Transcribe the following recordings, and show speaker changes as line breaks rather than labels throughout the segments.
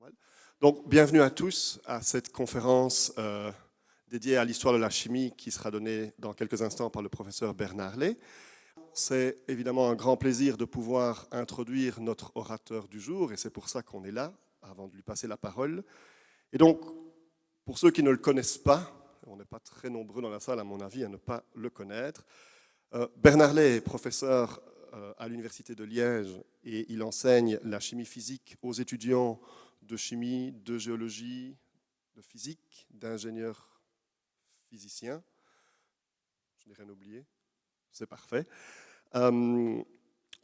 Normal. Donc, bienvenue à tous à cette conférence dédiée à l'histoire de la chimie qui sera donnée dans quelques instants par le professeur Bernard Lay. C'est évidemment un grand plaisir de pouvoir introduire notre orateur du jour et c'est pour ça qu'on est là, avant de lui passer la parole. Et donc, pour ceux qui ne le connaissent pas, on n'est pas très nombreux dans la salle à mon avis à ne pas le connaître, Bernard Lay est professeur à l'Université de Liège et il enseigne la chimie physique aux étudiants de chimie, de géologie, de physique, d'ingénieurs physiciens. Je n'ai rien oublié, c'est parfait.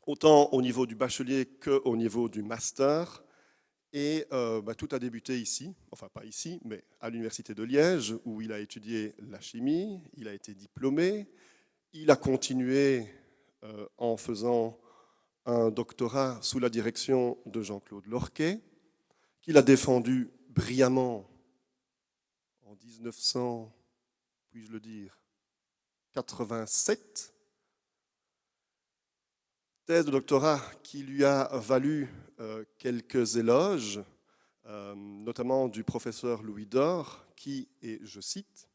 Autant au niveau du bachelier qu'au niveau du master. Et tout a débuté ici, enfin pas ici, mais à l'Université de Liège, où il a étudié la chimie, il a été diplômé, il a continué en faisant un doctorat sous la direction de Jean-Claude Lorquet, qu'il a défendu brillamment en 1900, puis-je le dire, 87. Thèse de doctorat qui lui a valu quelques éloges, notamment du professeur Louis Dore, qui, et je cite,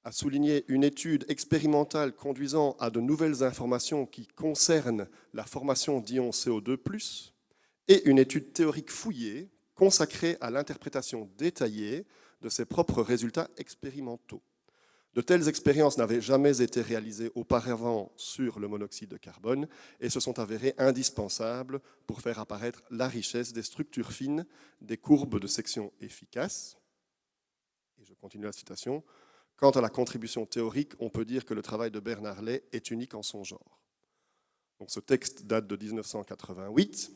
a souligné une étude expérimentale conduisant à de nouvelles informations qui concernent la formation d'ions CO2+, et une étude théorique fouillée consacrée à l'interprétation détaillée de ses propres résultats expérimentaux. De telles expériences n'avaient jamais été réalisées auparavant sur le monoxyde de carbone et se sont avérées indispensables pour faire apparaître la richesse des structures fines des courbes de section efficaces. Et je continue la citation. Quant à la contribution théorique, on peut dire que le travail de Bernard Lay est unique en son genre. Donc, ce texte date de 1988.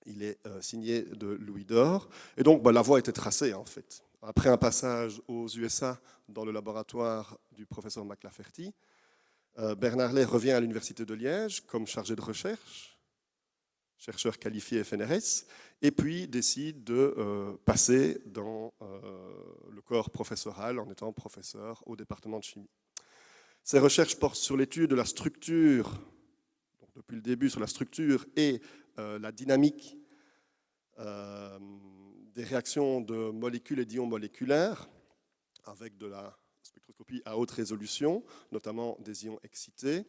Il est signé de Louis Dore. Et donc, la voie était tracée, en fait. Après un passage aux USA dans le laboratoire du professeur McLafferty, Bernard Lay revient à l'Université de Liège comme chargé de recherche, chercheur qualifié FNRS, et puis décide de passer dans le corps professoral en étant professeur au département de chimie. Ses recherches portent sur l'étude de la structure, donc depuis le début sur la structure et la dynamique des réactions de molécules et d'ions moléculaires avec de la spectroscopie à haute résolution, notamment des ions excités.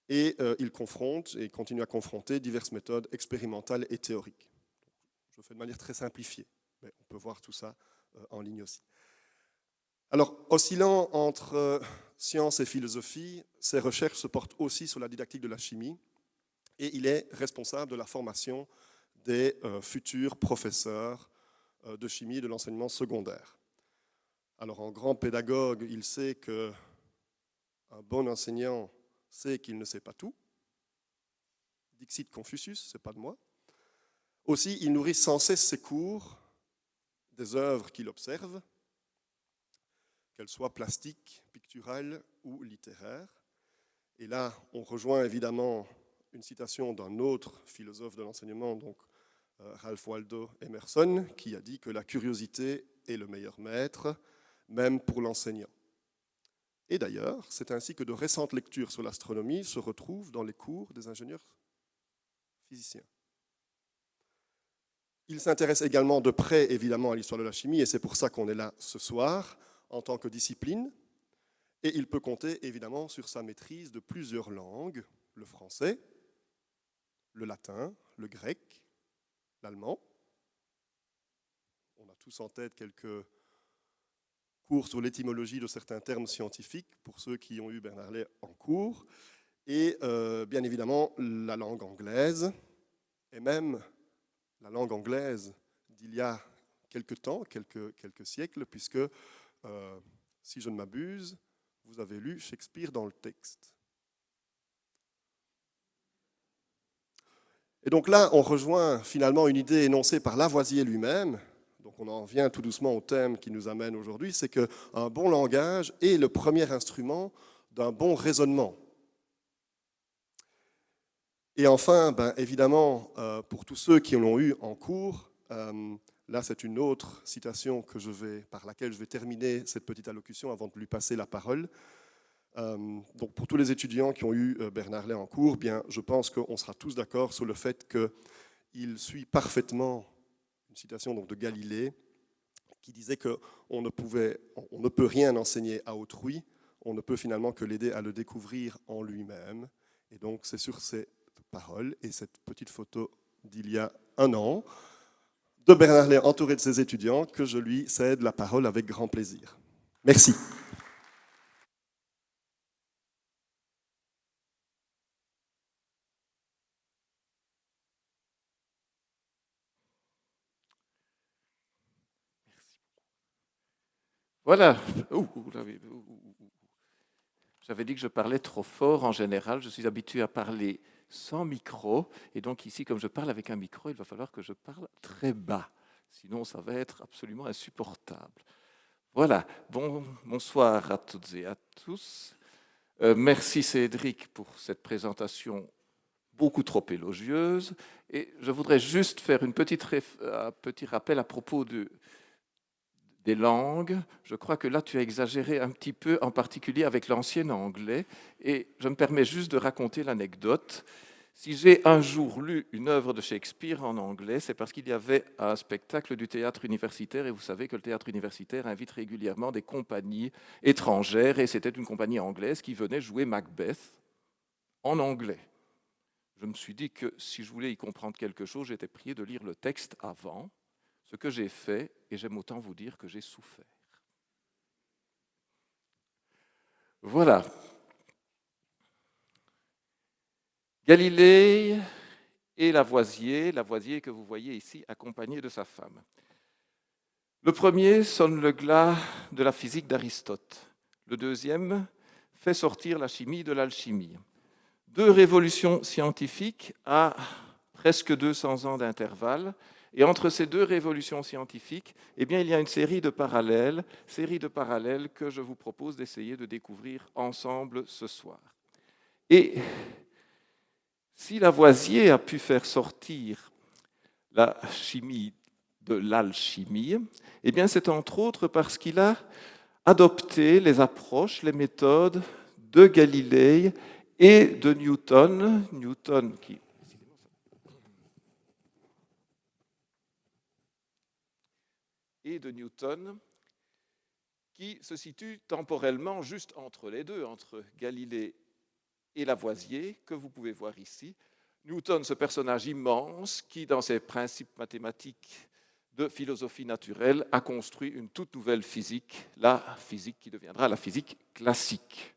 Et il confronte et continue à confronter diverses méthodes expérimentales et théoriques. Je le fais de manière très simplifiée, mais on peut voir tout ça en ligne aussi. Alors, oscillant entre science et philosophie, ses recherches se portent aussi sur la didactique de la chimie et il est responsable de la formation des futurs professeurs de chimie de l'enseignement secondaire. Alors, en grand pédagogue, il sait qu'un bon enseignant sait qu'il ne sait pas tout. Dixit Confucius, ce n'est pas de moi. Aussi, il nourrit sans cesse ses cours des œuvres qu'il observe, qu'elles soient plastiques, picturales ou littéraires. Et là, on rejoint évidemment une citation d'un autre philosophe de l'enseignement, donc Ralph Waldo Emerson, qui a dit que la curiosité est le meilleur maître, même pour l'enseignant. Et d'ailleurs, c'est ainsi que de récentes lectures sur l'astronomie se retrouvent dans les cours des ingénieurs physiciens. Il s'intéresse également de près, évidemment, à l'histoire de la chimie, et c'est pour ça qu'on est là ce soir, en tant que discipline. Et il peut compter, évidemment, sur sa maîtrise de plusieurs langues, le français, le latin, le grec, l'allemand. On a tous en tête quelques cours sur l'étymologie de certains termes scientifiques, pour ceux qui ont eu Bernard Lay en cours, et bien évidemment la langue anglaise, et même la langue anglaise d'il y a quelques temps, quelques siècles, puisque, si je ne m'abuse, vous avez lu Shakespeare dans le texte. Et donc là, on rejoint finalement une idée énoncée par Lavoisier lui-même. Donc on en vient tout doucement au thème qui nous amène aujourd'hui, c'est qu'un bon langage est le premier instrument d'un bon raisonnement. Et enfin, évidemment, pour tous ceux qui l'ont eu en cours, là c'est une autre citation par laquelle je vais terminer cette petite allocution avant de lui passer la parole. Donc pour tous les étudiants qui ont eu Bernard Lay en cours, je pense qu'on sera tous d'accord sur le fait qu'il suit parfaitement une citation donc, de Galilée, qui disait qu'on ne peut rien enseigner à autrui, on ne peut finalement que l'aider à le découvrir en lui-même. Et donc c'est sur ces paroles et cette petite photo d'il y a un an, de Bernard Lé entouré de ses étudiants, que je lui cède la parole avec grand plaisir. Merci.
Voilà. J'avais dit que je parlais trop fort en général. Je suis habitué à parler sans micro. Et donc ici, comme je parle avec un micro, il va falloir que je parle très bas. Sinon, ça va être absolument insupportable. Voilà. Bonsoir à toutes et à tous. Merci Cédric pour cette présentation beaucoup trop élogieuse. Et je voudrais juste faire un petit rappel à propos des langues. Je crois que là, tu as exagéré un petit peu, en particulier avec l'ancien anglais. Et je me permets juste de raconter l'anecdote. Si j'ai un jour lu une œuvre de Shakespeare en anglais, c'est parce qu'il y avait un spectacle du théâtre universitaire, et vous savez que le théâtre universitaire invite régulièrement des compagnies étrangères, et c'était une compagnie anglaise qui venait jouer Macbeth en anglais. Je me suis dit que si je voulais y comprendre quelque chose, j'étais prié de lire le texte avant, ce que j'ai fait, et j'aime autant vous dire que j'ai souffert. Voilà. Galilée et Lavoisier que vous voyez ici accompagné de sa femme. Le premier sonne le glas de la physique d'Aristote. Le deuxième fait sortir la chimie de l'alchimie. Deux révolutions scientifiques à presque 200 ans d'intervalle. Et entre ces deux révolutions scientifiques, eh bien, il y a une série de parallèles que je vous propose d'essayer de découvrir ensemble ce soir. Et si Lavoisier a pu faire sortir la chimie de l'alchimie, eh bien, c'est entre autres parce qu'il a adopté les approches, les méthodes de Galilée et de Newton qui se situe temporellement juste entre les deux, entre Galilée et Lavoisier, que vous pouvez voir ici. Newton, ce personnage immense qui, dans ses principes mathématiques de philosophie naturelle, a construit une toute nouvelle physique, la physique qui deviendra la physique classique.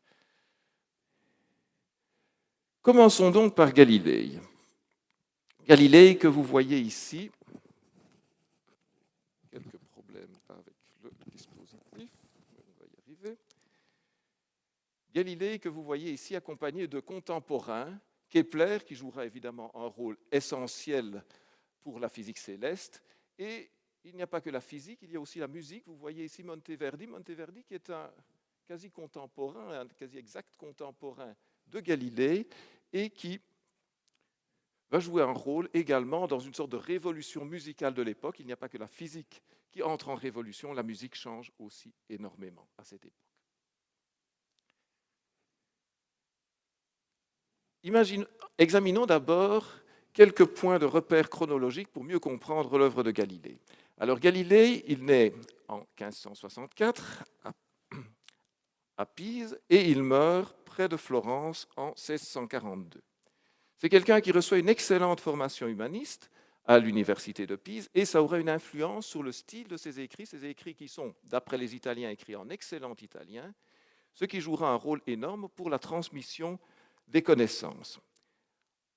Commençons donc par Galilée. Galilée que vous voyez ici. Quelques problèmes avec le dispositif, on va y arriver. Galilée que vous voyez ici accompagné de contemporains, Kepler qui jouera évidemment un rôle essentiel pour la physique céleste, et il n'y a pas que la physique, il y a aussi la musique. Vous voyez ici Monteverdi qui est un quasi contemporain, un quasi exact contemporain de Galilée, et qui va jouer un rôle également dans une sorte de révolution musicale de l'époque. Il n'y a pas que la physique qui entre en révolution, la musique change aussi énormément à cette époque. Examinons d'abord quelques points de repère chronologiques pour mieux comprendre l'œuvre de Galilée. Alors Galilée, il naît en 1564 à Pise et il meurt près de Florence en 1642. C'est quelqu'un qui reçoit une excellente formation humaniste à l'université de Pise et ça aura une influence sur le style de ses écrits qui sont, d'après les Italiens, écrits en excellent italien, ce qui jouera un rôle énorme pour la transmission des connaissances.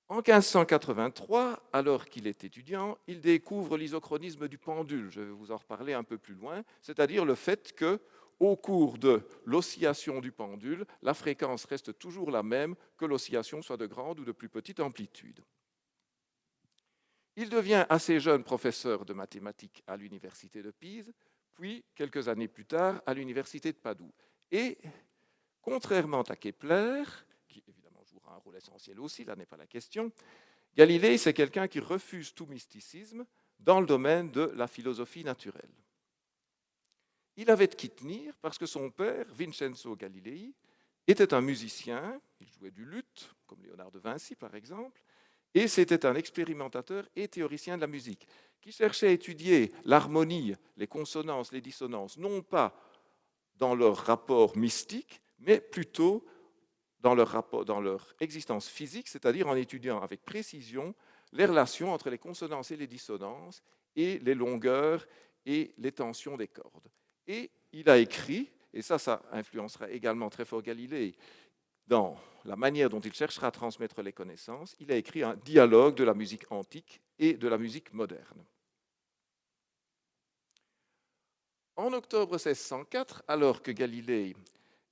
En 1583, alors qu'il est étudiant, il découvre l'isochronisme du pendule. Je vais vous en reparler un peu plus loin, c'est-à-dire le fait que, au cours de l'oscillation du pendule, la fréquence reste toujours la même, que l'oscillation soit de grande ou de plus petite amplitude. Il devient assez jeune professeur de mathématiques à l'université de Pise, puis, quelques années plus tard, à l'université de Padoue. Et, contrairement à Kepler, qui évidemment jouera un rôle essentiel aussi, là n'est pas la question, Galilée, c'est quelqu'un qui refuse tout mysticisme dans le domaine de la philosophie naturelle. Il avait de qui tenir parce que son père, Vincenzo Galilei, était un musicien, il jouait du luth, comme Léonard de Vinci par exemple, et c'était un expérimentateur et théoricien de la musique. qui cherchait à étudier l'harmonie, les consonances, les dissonances, non pas dans leur rapport mystique, mais plutôt dans leur existence physique, c'est-à-dire en étudiant avec précision les relations entre les consonances et les dissonances et les longueurs et les tensions des cordes. Et il a écrit, et ça influencera également très fort Galilée dans la manière dont il cherchera à transmettre les connaissances, il a écrit un dialogue de la musique antique et de la musique moderne. En octobre 1604, alors que Galilée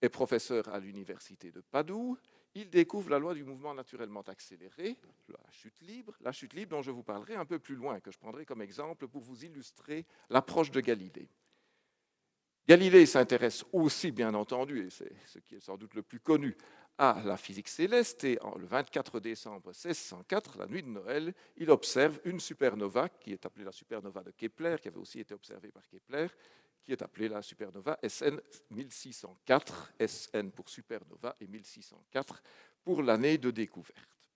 est professeur à l'université de Padoue, il découvre la loi du mouvement naturellement accéléré, la chute libre dont je vous parlerai un peu plus loin, que je prendrai comme exemple pour vous illustrer l'approche de Galilée. Galilée s'intéresse aussi, bien entendu, et c'est ce qui est sans doute le plus connu, à la physique céleste, et le 24 décembre 1604, la nuit de Noël, il observe une supernova qui est appelée la supernova de Kepler, qui avait aussi été observée par Kepler, qui est appelée la supernova SN 1604, SN pour supernova et 1604 pour l'année de découverte.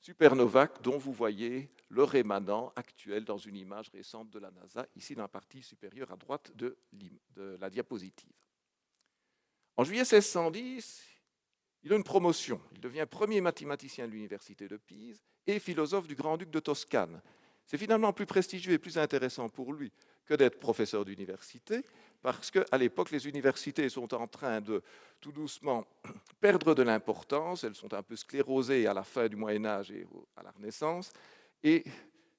Supernova dont vous voyez le rémanent actuel dans une image récente de la NASA, ici dans la partie supérieure à droite de la diapositive. En juillet 1610, il a une promotion. Il devient premier mathématicien de l'université de Pise et philosophe du grand-duc de Toscane. C'est finalement plus prestigieux et plus intéressant pour lui que d'être professeur d'université, parce qu'à l'époque, les universités sont en train de, tout doucement, perdre de l'importance. Elles sont un peu sclérosées à la fin du Moyen-Âge et à la Renaissance. Et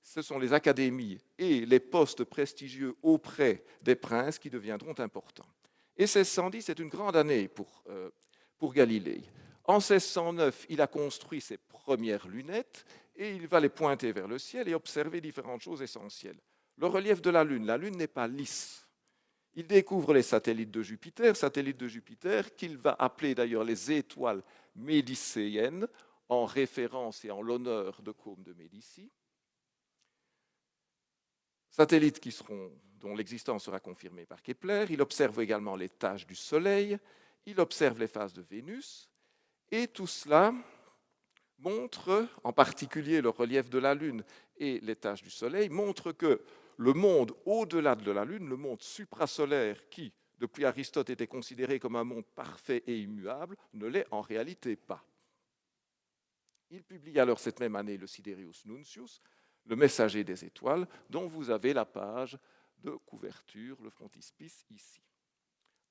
ce sont les académies et les postes prestigieux auprès des princes qui deviendront importants. Et 1610 est une grande année pour Galilée. En 1609, il a construit ses premières lunettes et il va les pointer vers le ciel et observer différentes choses essentielles. Le relief de la Lune. La Lune n'est pas lisse. Il découvre les satellites de Jupiter qu'il va appeler d'ailleurs les étoiles médicéennes, en référence et en l'honneur de Côme de Médicis. Satellites dont l'existence sera confirmée par Kepler. Il observe également les taches du Soleil, il observe les phases de Vénus, et tout cela montre, en particulier le relief de la Lune et les taches du Soleil, montre que le monde au-delà de la Lune, le monde suprasolaire qui, depuis Aristote, était considéré comme un monde parfait et immuable, ne l'est en réalité pas. Il publie alors cette même année le Sidereus Nuncius, le messager des étoiles, dont vous avez la page de couverture, le frontispice ici.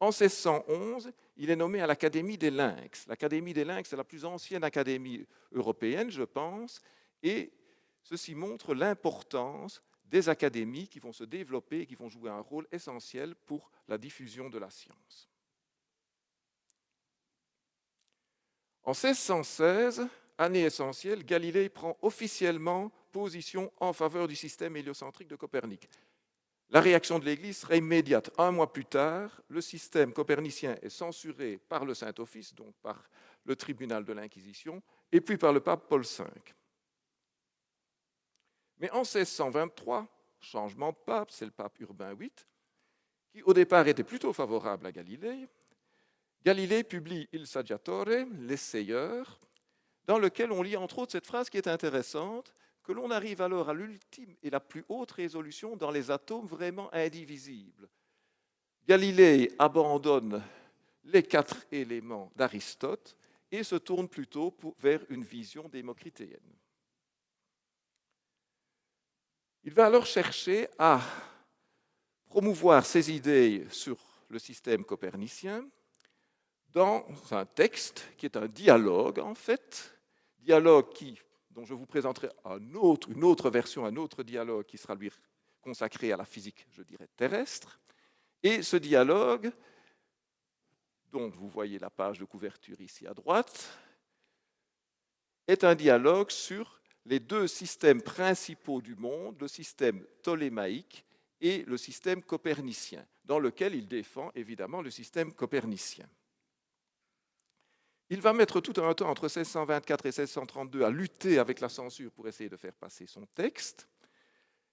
En 1611, il est nommé à l'Académie des Lynx. L'Académie des Lynx est la plus ancienne académie européenne, je pense, et ceci montre l'importance des académies qui vont se développer et qui vont jouer un rôle essentiel pour la diffusion de la science. En 1616, année essentielle, Galilée prend officiellement position en faveur du système héliocentrique de Copernic. La réaction de l'Église sera immédiate. Un mois plus tard, le système copernicien est censuré par le Saint-Office, donc par le tribunal de l'Inquisition, et puis par le pape Paul V. Mais en 1623, changement de pape, c'est le pape Urbain VIII, qui au départ était plutôt favorable à Galilée. Galilée publie Il Saggiatore, l'essayeur, dans lequel on lit entre autres cette phrase qui est intéressante, que l'on arrive alors à l'ultime et la plus haute résolution dans les atomes vraiment indivisibles. Galilée abandonne les 4 éléments d'Aristote et se tourne plutôt vers une vision démocritéenne. Il va alors chercher à promouvoir ses idées sur le système copernicien dans un texte qui est un dialogue, en fait, dialogue dont je vous présenterai une autre version, un autre dialogue qui sera lui consacré à la physique, je dirais, terrestre. Et ce dialogue, dont vous voyez la page de couverture ici à droite, est un dialogue sur les 2 systèmes principaux du monde, le système ptolémaïque et le système copernicien, dans lequel il défend évidemment le système copernicien. Il va mettre tout un temps entre 1624 et 1632 à lutter avec la censure pour essayer de faire passer son texte.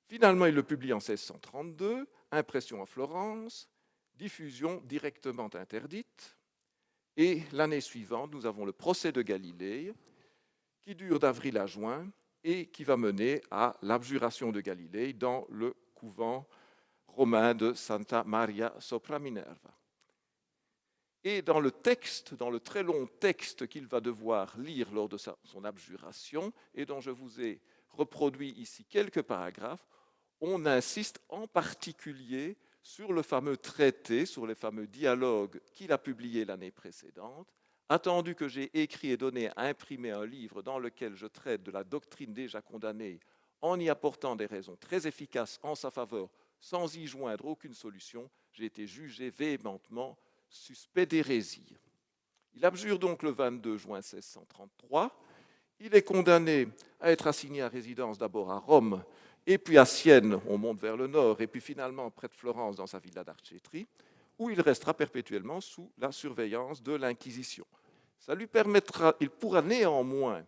Finalement, il le publie en 1632, impression à Florence, diffusion directement interdite. Et l'année suivante, nous avons le procès de Galilée, qui dure d'avril à juin, et qui va mener à l'abjuration de Galilée dans le couvent romain de Santa Maria sopra Minerva. Et dans le texte, dans le très long texte qu'il va devoir lire lors de son abjuration, et dont je vous ai reproduit ici quelques paragraphes, on insiste en particulier sur le fameux traité, sur les fameux dialogues qu'il a publiés l'année précédente, attendu que j'ai écrit et donné à imprimer un livre dans lequel je traite de la doctrine déjà condamnée en y apportant des raisons très efficaces en sa faveur sans y joindre aucune solution, j'ai été jugé véhémentement suspect d'hérésie. Il abjure donc le 22 juin 1633. Il est condamné à être assigné à résidence d'abord à Rome, et puis à Sienne, on monte vers le nord, et puis finalement près de Florence, dans sa villa d'Arcetri, où il restera perpétuellement sous la surveillance de l'Inquisition. Ça lui permettra, il pourra néanmoins,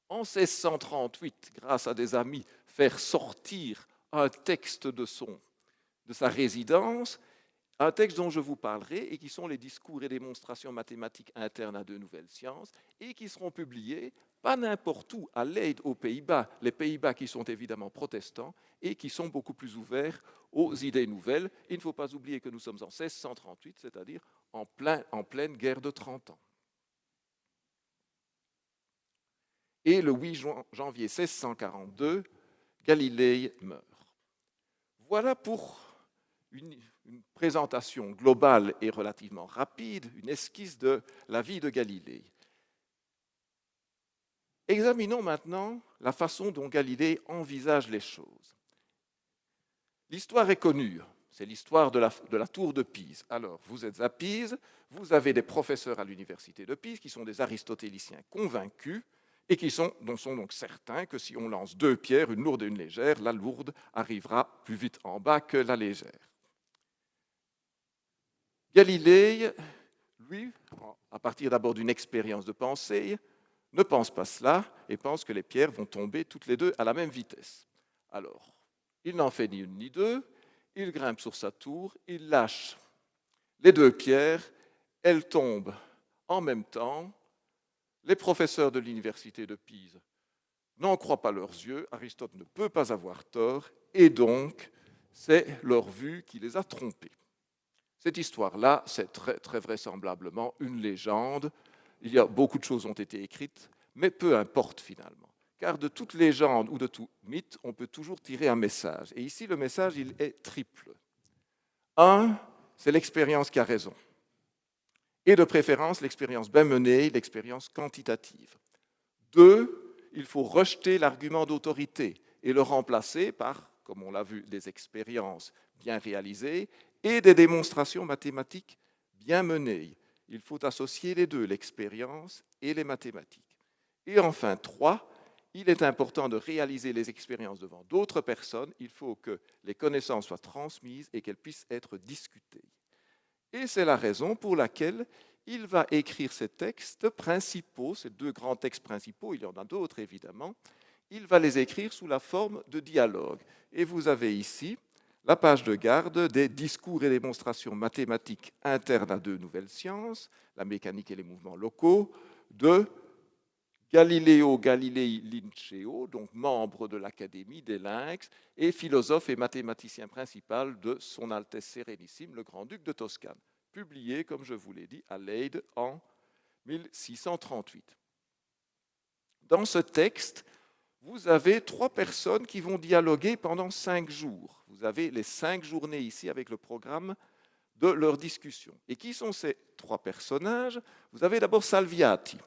en 1638, grâce à des amis, faire sortir un texte de sa résidence, un texte dont je vous parlerai et qui sont les discours et démonstrations mathématiques internes à de nouvelles sciences et qui seront publiés pas n'importe où, à Leyde aux Pays-Bas, les Pays-Bas qui sont évidemment protestants et qui sont beaucoup plus ouverts aux idées nouvelles. Il ne faut pas oublier que nous sommes en 1638, c'est-à-dire en pleine guerre de 30 ans. Et le 8 janvier 1642, Galilée meurt. Voilà pour une présentation globale et relativement rapide, une esquisse de la vie de Galilée. Examinons maintenant la façon dont Galilée envisage les choses. L'histoire est connue, c'est l'histoire de la tour de Pise. Alors, vous êtes à Pise, vous avez des professeurs à l'université de Pise qui sont des aristotéliciens convaincus et dont sont donc certains que si on lance 2 pierres, une lourde et une légère, la lourde arrivera plus vite en bas que la légère. Galilée, lui, à partir d'abord d'une expérience de pensée, ne pense pas cela et pense que les pierres vont tomber toutes les deux à la même vitesse. Alors, il n'en fait ni une ni deux, il grimpe sur sa tour, il lâche les 2 pierres, elles tombent en même temps. Les professeurs de l'université de Pise n'en croient pas leurs yeux, Aristote ne peut pas avoir tort, et donc c'est leur vue qui les a trompés. Cette histoire-là, c'est très, très vraisemblablement une légende. Beaucoup de choses ont été écrites, mais peu importe finalement. Car de toute légende ou de tout mythe, on peut toujours tirer un message. Et ici, le message, il est triple. 1, c'est l'expérience qui a raison. Et de préférence, l'expérience bien menée, l'expérience quantitative. 2, il faut rejeter l'argument d'autorité et le remplacer par, comme on l'a vu, des expériences bien réalisées et des démonstrations mathématiques bien menées. Il faut associer les deux, l'expérience et les mathématiques. Et enfin, 3, il est important de réaliser les expériences devant d'autres personnes. Il faut que les connaissances soient transmises et qu'elles puissent être discutées. Et c'est la raison pour laquelle il va écrire ces textes principaux, ces 2 grands textes principaux, il y en a d'autres évidemment, il va les écrire sous la forme de dialogues. Et vous avez ici la page de garde des discours et démonstrations mathématiques internes à 2 nouvelles sciences, la mécanique et les mouvements locaux, de Galileo Galilei Linceo, donc membre de l'Académie des Lynx, et philosophe et mathématicien principal de Son Altesse Sérénissime, le Grand-Duc de Toscane, publié, comme je vous l'ai dit, à Leyde en 1638. Dans ce texte, vous avez 3 personnes qui vont dialoguer pendant 5 jours. Vous avez les 5 journées ici avec le programme de leur discussion. Et qui sont ces 3 personnages? Vous avez d'abord Salviati.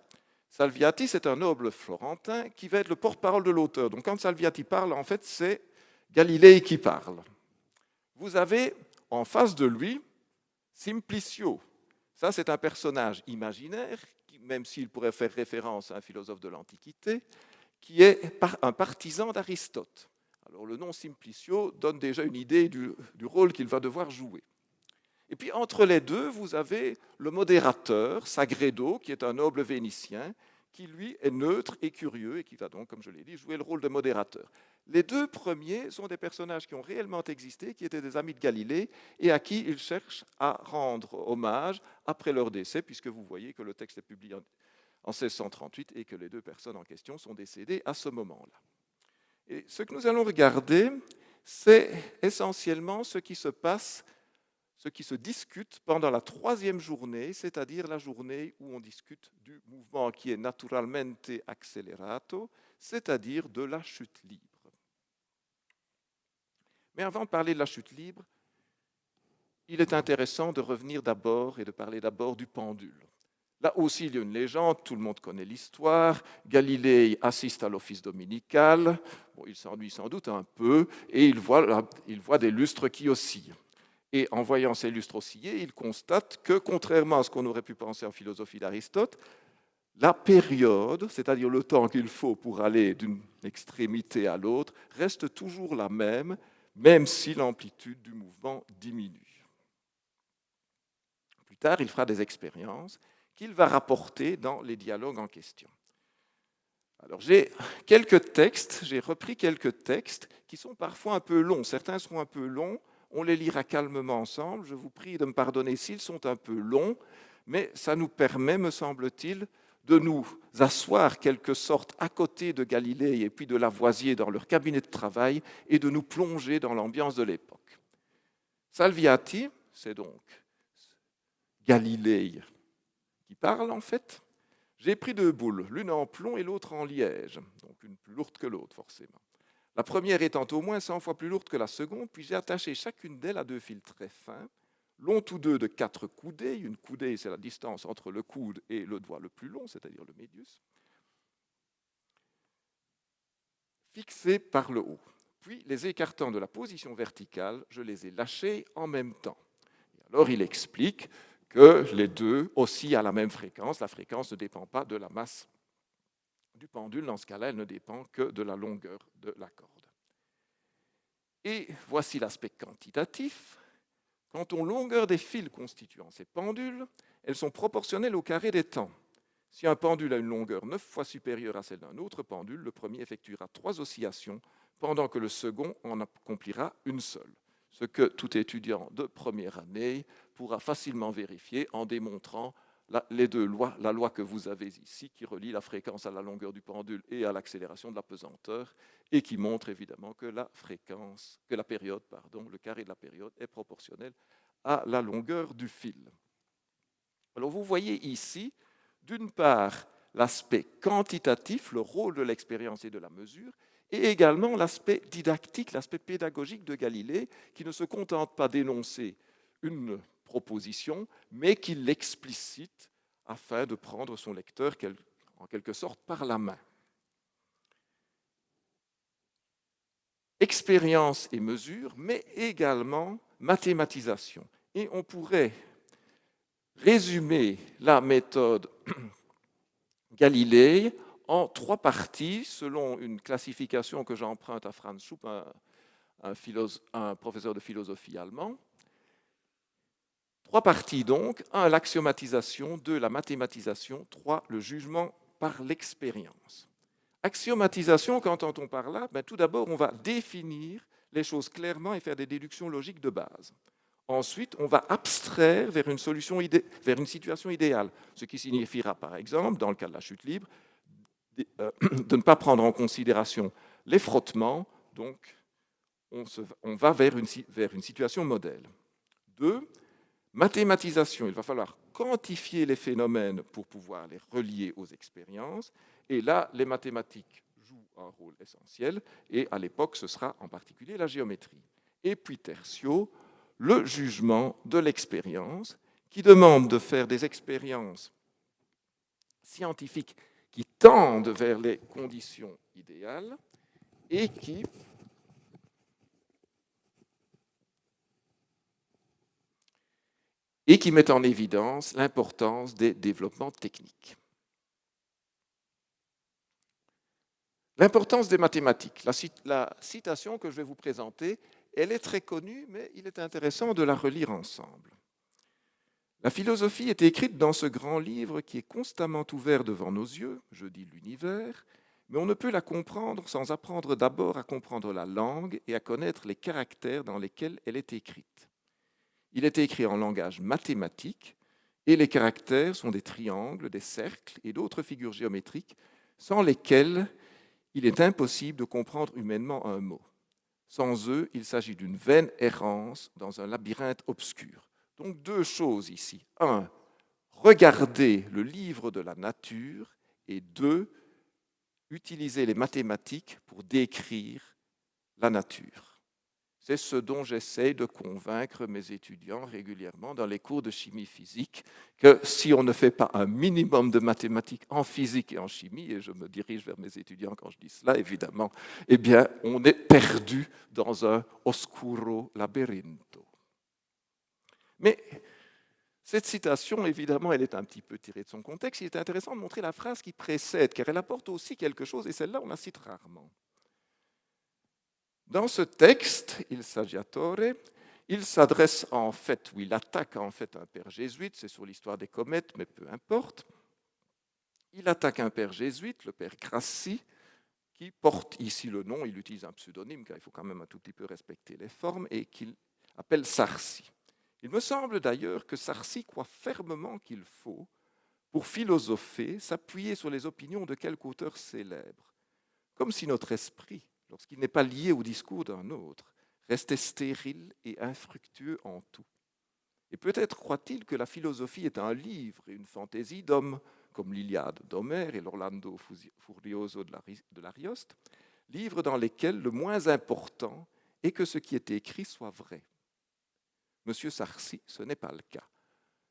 Salviati, c'est un noble florentin qui va être le porte-parole de l'auteur. Donc quand Salviati parle, en fait, c'est Galilée qui parle. Vous avez en face de lui Simplicio. Ça, c'est un personnage imaginaire, qui, même s'il pourrait faire référence à un philosophe de l'Antiquité, qui est un partisan d'Aristote. Alors le nom Simplicio donne déjà une idée du rôle qu'il va devoir jouer. Et puis entre les deux, vous avez le modérateur, Sagredo, qui est un noble vénitien, qui lui est neutre et curieux et qui va donc, comme je l'ai dit, jouer le rôle de modérateur. Les 2 premiers sont des personnages qui ont réellement existé, qui étaient des amis de Galilée et à qui il cherche à rendre hommage après leur décès, puisque vous voyez que le texte est publié en 1638 et que les deux personnes en question sont décédées à ce moment-là. Et ce que nous allons regarder, c'est essentiellement ce qui se passe, ce qui se discute pendant la troisième journée, c'est-à-dire la journée où on discute du mouvement qui est naturalmente accelerato, c'est-à-dire de la chute libre. Mais avant de parler de la chute libre, il est intéressant de revenir d'abord et de parler d'abord du pendule. Là aussi, il y a une légende, tout le monde connaît l'histoire. Galilée assiste à l'office dominical. Bon, il s'ennuie sans doute un peu et il voit des lustres qui oscillent. Et en voyant ces lustres osciller, il constate que, contrairement à ce qu'on aurait pu penser en philosophie d'Aristote, la période, c'est-à-dire le temps qu'il faut pour aller d'une extrémité à l'autre, reste toujours la même si l'amplitude du mouvement diminue. Plus tard, il fera des expériences qu'il va rapporter dans les dialogues en question. Alors, j'ai repris quelques textes qui sont parfois un peu longs. Certains seront un peu longs, on les lira calmement ensemble. Je vous prie de me pardonner s'ils sont un peu longs, mais ça nous permet, me semble-t-il, de nous asseoir quelque sorte à côté de Galilée et puis de Lavoisier dans leur cabinet de travail et de nous plonger dans l'ambiance de l'époque. Salviati, c'est donc Galilée qui parle en fait. J'ai pris deux boules, l'une en plomb et l'autre en liège, donc une plus lourde que l'autre forcément. La première étant au moins 100 fois plus lourde que la seconde, puis j'ai attaché chacune d'elles à deux fils très fins, longs tous deux de 4 coudées. Une coudée, c'est la distance entre le coude et le doigt le plus long, c'est-à-dire le médius, fixés par le haut. Puis, les écartant de la position verticale, je les ai lâchés en même temps. Et alors, il explique que les deux oscillent à la même fréquence. La fréquence ne dépend pas de la masse du pendule. Dans ce cas-là, elle ne dépend que de la longueur de la corde. Et voici l'aspect quantitatif. Quant aux longueurs des fils constituant ces pendules, elles sont proportionnelles au carré des temps. Si un pendule a une longueur 9 fois supérieure à celle d'un autre pendule, le premier effectuera 3 oscillations, pendant que le second en accomplira une seule. Ce que tout étudiant de première année pourra facilement vérifier en démontrant les deux lois, la loi que vous avez ici, qui relie la fréquence à la longueur du pendule et à l'accélération de la pesanteur, et qui montre évidemment que le carré de la période est proportionnel à la longueur du fil. Alors vous voyez ici, d'une part, l'aspect quantitatif, le rôle de l'expérience et de la mesure, et également l'aspect didactique, l'aspect pédagogique de Galilée, qui ne se contente pas d'énoncer une proposition, mais qui l'explicite afin de prendre son lecteur en quelque sorte par la main. Expérience et mesure, mais également mathématisation. Et on pourrait résumer la méthode Galilée en 3 parties, selon une classification que j'emprunte à Franz Schupp, un professeur de philosophie allemand. 3 parties donc, 1, l'axiomatisation, 2, la mathématisation, 3, le jugement par l'expérience. Axiomatisation, qu'entend-on par là? Tout d'abord, on va définir les choses clairement et faire des déductions logiques de base. Ensuite, on va abstraire vers une situation idéale, ce qui signifiera par exemple, dans le cas de la chute libre, de ne pas prendre en considération les frottements, donc on va vers une situation modèle. 2, mathématisation, il va falloir quantifier les phénomènes pour pouvoir les relier aux expériences, et là, les mathématiques jouent un rôle essentiel, et à l'époque, ce sera en particulier la géométrie. Et puis tertio, le jugement de l'expérience, qui demande de faire des expériences scientifiques qui tendent vers les conditions idéales et qui mettent en évidence l'importance des développements techniques. L'importance des mathématiques. La citation que je vais vous présenter, elle est très connue, mais il est intéressant de la relire ensemble. La philosophie est écrite dans ce grand livre qui est constamment ouvert devant nos yeux, je dis l'univers, mais on ne peut la comprendre sans apprendre d'abord à comprendre la langue et à connaître les caractères dans lesquels elle est écrite. Il est écrit en langage mathématique et les caractères sont des triangles, des cercles et d'autres figures géométriques sans lesquelles il est impossible de comprendre humainement un mot. Sans eux, il s'agit d'une vaine errance dans un labyrinthe obscur. Donc deux choses ici. Un, regarder le livre de la nature, et deux, utiliser les mathématiques pour décrire la nature. C'est ce dont j'essaye de convaincre mes étudiants régulièrement dans les cours de chimie physique, que si on ne fait pas un minimum de mathématiques en physique et en chimie, et je me dirige vers mes étudiants quand je dis cela, évidemment, eh bien, on est perdu dans un oscuro labirinto. Mais cette citation, évidemment, elle est un petit peu tirée de son contexte. Il est intéressant de montrer la phrase qui précède, car elle apporte aussi quelque chose, et celle-là, on la cite rarement. Dans ce texte, il saggiatore, il s'adresse en fait, ou il attaque en fait un père jésuite, c'est sur l'histoire des comètes, mais peu importe. Il attaque un père jésuite, le père Grassi, qui porte ici le nom, il utilise un pseudonyme, car il faut quand même un tout petit peu respecter les formes, et qu'il appelle Sarsi. Il me semble d'ailleurs que Sarsi croit fermement qu'il faut, pour philosopher, s'appuyer sur les opinions de quelque auteur célèbre, comme si notre esprit, lorsqu'il n'est pas lié au discours d'un autre, restait stérile et infructueux en tout. Et peut-être croit-il que la philosophie est un livre et une fantaisie d'hommes, comme l'Iliade d'Homère et l'Orlando Furioso de l'Arioste, livres dans lesquels le moins important est que ce qui est écrit soit vrai. Monsieur Sarsi, ce n'est pas le cas.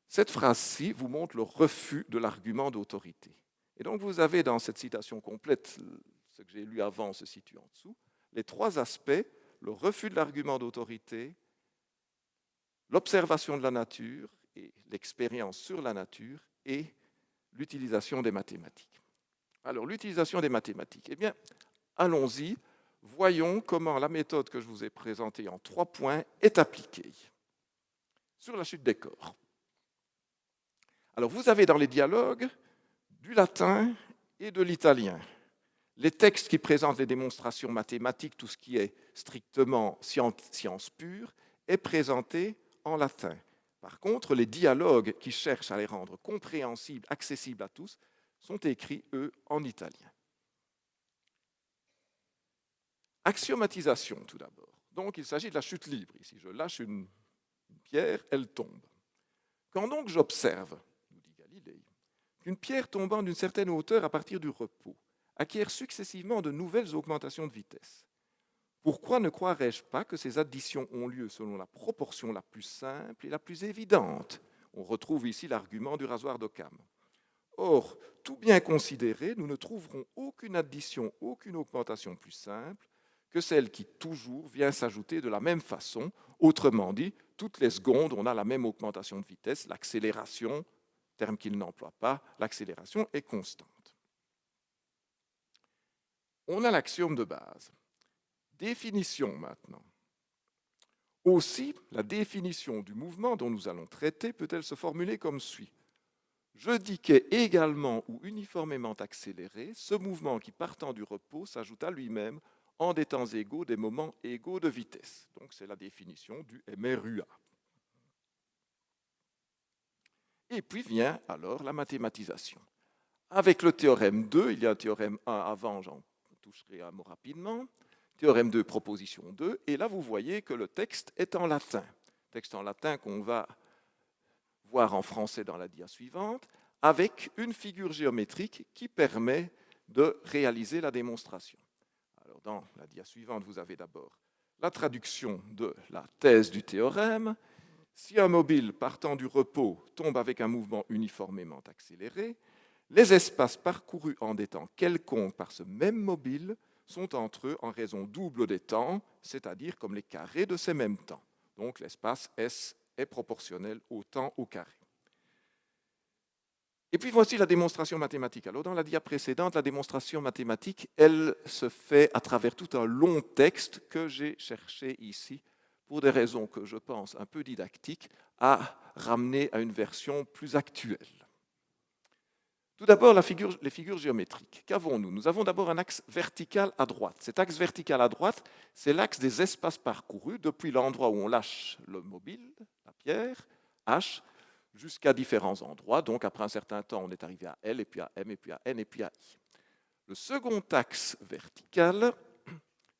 Cette phrase-ci vous montre le refus de l'argument d'autorité. Et donc vous avez dans cette citation complète, ce que j'ai lu avant se situe en dessous, les trois aspects, le refus de l'argument d'autorité, l'observation de la nature et l'expérience sur la nature et l'utilisation des mathématiques. Alors l'utilisation des mathématiques, eh bien, allons-y, voyons comment la méthode que je vous ai présentée en 3 points est appliquée. Sur la chute des corps. Alors vous avez dans les dialogues du latin et de l'italien. Les textes qui présentent les démonstrations mathématiques, tout ce qui est strictement science pure, est présenté en latin. Par contre, les dialogues qui cherchent à les rendre compréhensibles, accessibles à tous, sont écrits, eux, en italien. Axiomatisation, tout d'abord. Donc, il s'agit de la chute libre. Ici, je lâche une pierre, elle tombe. Quand donc j'observe, nous dit Galilée, qu'une pierre tombant d'une certaine hauteur à partir du repos acquiert successivement de nouvelles augmentations de vitesse, pourquoi ne croirais-je pas que ces additions ont lieu selon la proportion la plus simple et la plus évidente? On retrouve ici l'argument du rasoir d'Occam. Or, tout bien considéré, nous ne trouverons aucune addition, aucune augmentation plus simple que celle qui toujours vient s'ajouter de la même façon. Autrement dit, toutes les secondes, on a la même augmentation de vitesse, l'accélération, terme qu'il n'emploie pas, l'accélération est constante. On a l'axiome de base. Définition maintenant. Aussi, la définition du mouvement dont nous allons traiter peut-elle se formuler comme suit. Je dis qu'est également ou uniformément accéléré ce mouvement qui, partant du repos, s'ajoute à lui-même en des temps égaux, des moments égaux de vitesse. Donc c'est la définition du MRUA. Et puis vient alors la mathématisation. Avec le théorème 2, il y a un théorème 1 avant, j'en toucherai un mot rapidement. Théorème 2, proposition 2. Et là, vous voyez que le texte est en latin. Texte en latin qu'on va voir en français dans la dia suivante, avec une figure géométrique qui permet de réaliser la démonstration. Alors, dans la dia suivante, vous avez d'abord la traduction de la thèse du théorème. Si un mobile partant du repos tombe avec un mouvement uniformément accéléré, les espaces parcourus en des temps quelconques par ce même mobile sont entre eux en raison double des temps, c'est-à-dire comme les carrés de ces mêmes temps. Donc l'espace S est proportionnel au temps au carré. Et puis voici la démonstration mathématique. Alors dans la dia précédente, la démonstration mathématique, elle se fait à travers tout un long texte que j'ai cherché ici, pour des raisons que je pense un peu didactiques, à ramener à une version plus actuelle. Tout d'abord, les figures géométriques. Qu'avons-nous? Nous avons d'abord un axe vertical à droite. Cet axe vertical à droite, c'est l'axe des espaces parcourus depuis l'endroit où on lâche le mobile, la pierre, H, jusqu'à différents endroits. Donc, après un certain temps, on est arrivé à L, et puis à M, et puis à N, et puis à I. Le second axe vertical,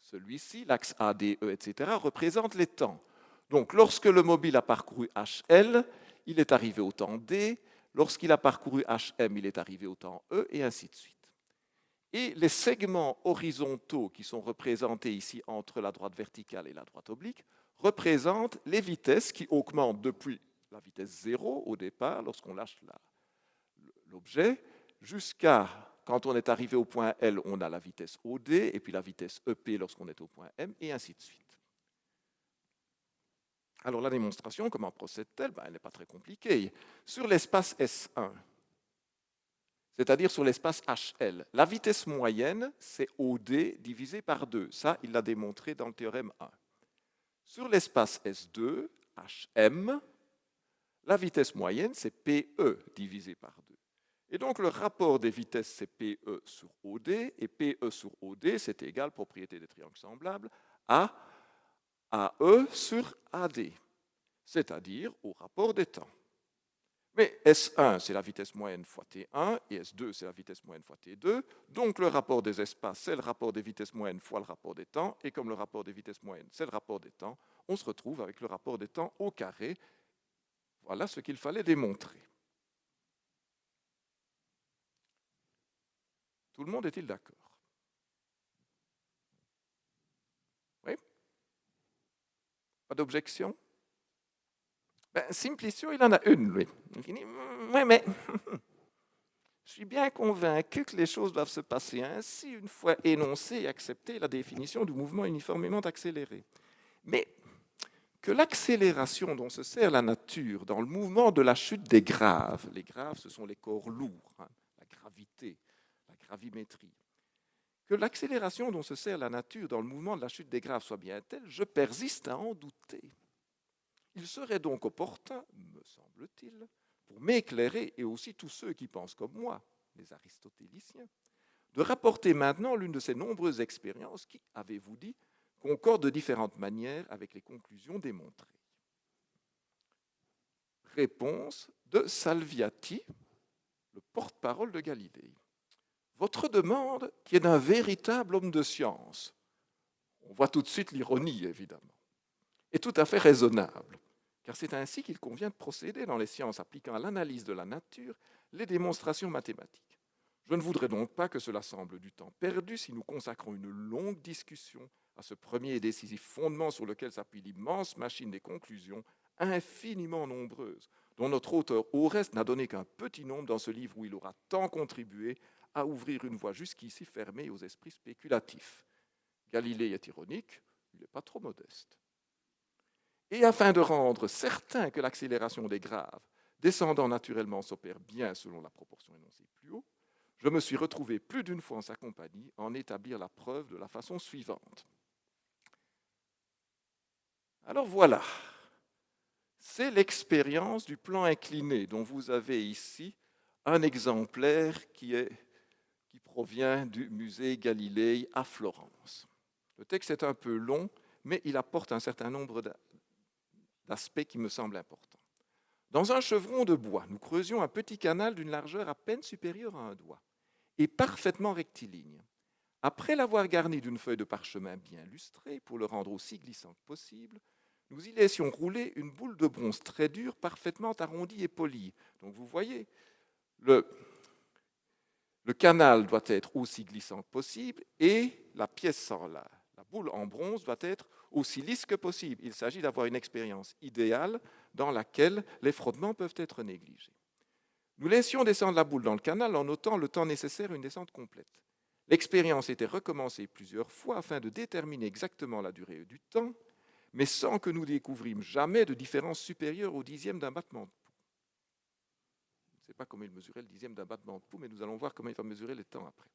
celui-ci, l'axe A, D, E, etc., représente les temps. Donc, lorsque le mobile a parcouru HL, il est arrivé au temps D. Lorsqu'il a parcouru HM, il est arrivé au temps E, et ainsi de suite. Et les segments horizontaux qui sont représentés ici entre la droite verticale et la droite oblique représentent les vitesses qui augmentent depuis la vitesse 0 au départ, lorsqu'on lâche l'objet, jusqu'à, quand on est arrivé au point L, on a la vitesse OD, et puis la vitesse EP lorsqu'on est au point M, et ainsi de suite. Alors la démonstration, comment procède-t-elle? Elle n'est pas très compliquée. Sur l'espace S1, c'est-à-dire sur l'espace HL, la vitesse moyenne, c'est OD divisé par 2. Ça, il l'a démontré dans le théorème 1. Sur l'espace S2, HM, la vitesse moyenne, c'est PE divisé par 2. Et donc, le rapport des vitesses, c'est PE sur OD, et PE sur OD, c'est égal, propriété des triangles semblables, à AE sur AD, c'est-à-dire au rapport des temps. Mais S1, c'est la vitesse moyenne fois T1, et S2, c'est la vitesse moyenne fois T2. Donc, le rapport des espaces, c'est le rapport des vitesses moyennes fois le rapport des temps. Et comme le rapport des vitesses moyennes, c'est le rapport des temps, on se retrouve avec le rapport des temps au carré. Voilà ce qu'il fallait démontrer. Tout le monde est-il d'accord? Oui? Pas d'objection? Simplicio, il en a une, lui. Il dit, oui, mais je suis bien convaincu que les choses doivent se passer ainsi une fois énoncée et acceptée la définition du mouvement uniformément accéléré. Mais que l'accélération dont se sert la nature dans le mouvement de la chute des graves, les graves, ce sont les corps lourds, la gravité, la gravimétrie, que l'accélération dont se sert la nature dans le mouvement de la chute des graves soit bien telle, je persiste à en douter. Il serait donc opportun, me semble-t-il, pour m'éclairer et aussi tous ceux qui pensent comme moi, les aristotéliciens, de rapporter maintenant l'une de ces nombreuses expériences qui, avez-vous dit, concordent de différentes manières avec les conclusions démontrées. Réponse de Salviati, le porte-parole de Galilée. Votre demande, qui est d'un véritable homme de science, on voit tout de suite l'ironie, évidemment, est tout à fait raisonnable, car c'est ainsi qu'il convient de procéder dans les sciences appliquant à l'analyse de la nature les démonstrations mathématiques. Je ne voudrais donc pas que cela semble du temps perdu si nous consacrons une longue discussion à ce premier et décisif fondement sur lequel s'appuie l'immense machine des conclusions infiniment nombreuses, dont notre auteur au reste n'a donné qu'un petit nombre dans ce livre où il aura tant contribué à ouvrir une voie jusqu'ici fermée aux esprits spéculatifs. Galilée est ironique, il n'est pas trop modeste. Et afin de rendre certain que l'accélération des graves descendant naturellement s'opère bien selon la proportion énoncée plus haut, je me suis retrouvé plus d'une fois en sa compagnie en établir la preuve de la façon suivante. Alors voilà, c'est l'expérience du plan incliné dont vous avez ici un exemplaire qui provient du musée Galilei à Florence. Le texte est un peu long, mais il apporte un certain nombre d'aspects qui me semblent importants. Dans un chevron de bois, nous creusions un petit canal d'une largeur à peine supérieure à un doigt et parfaitement rectiligne. Après l'avoir garni d'une feuille de parchemin bien lustrée pour le rendre aussi glissant que possible, nous y laissions rouler une boule de bronze très dure, parfaitement arrondie et polie. Donc vous voyez, le canal doit être aussi glissant que possible et la pièce la boule en bronze doit être aussi lisse que possible. Il s'agit d'avoir une expérience idéale dans laquelle les frottements peuvent être négligés. Nous laissions descendre la boule dans le canal en notant le temps nécessaire à une descente complète. L'expérience était recommencée plusieurs fois afin de déterminer exactement la durée du temps, mais sans que nous découvrions jamais de différence supérieure au dixième d'un battement de pouls. Je ne sais pas comment il mesurait le dixième d'un battement de pouls, mais nous allons voir comment il va mesurer les temps après.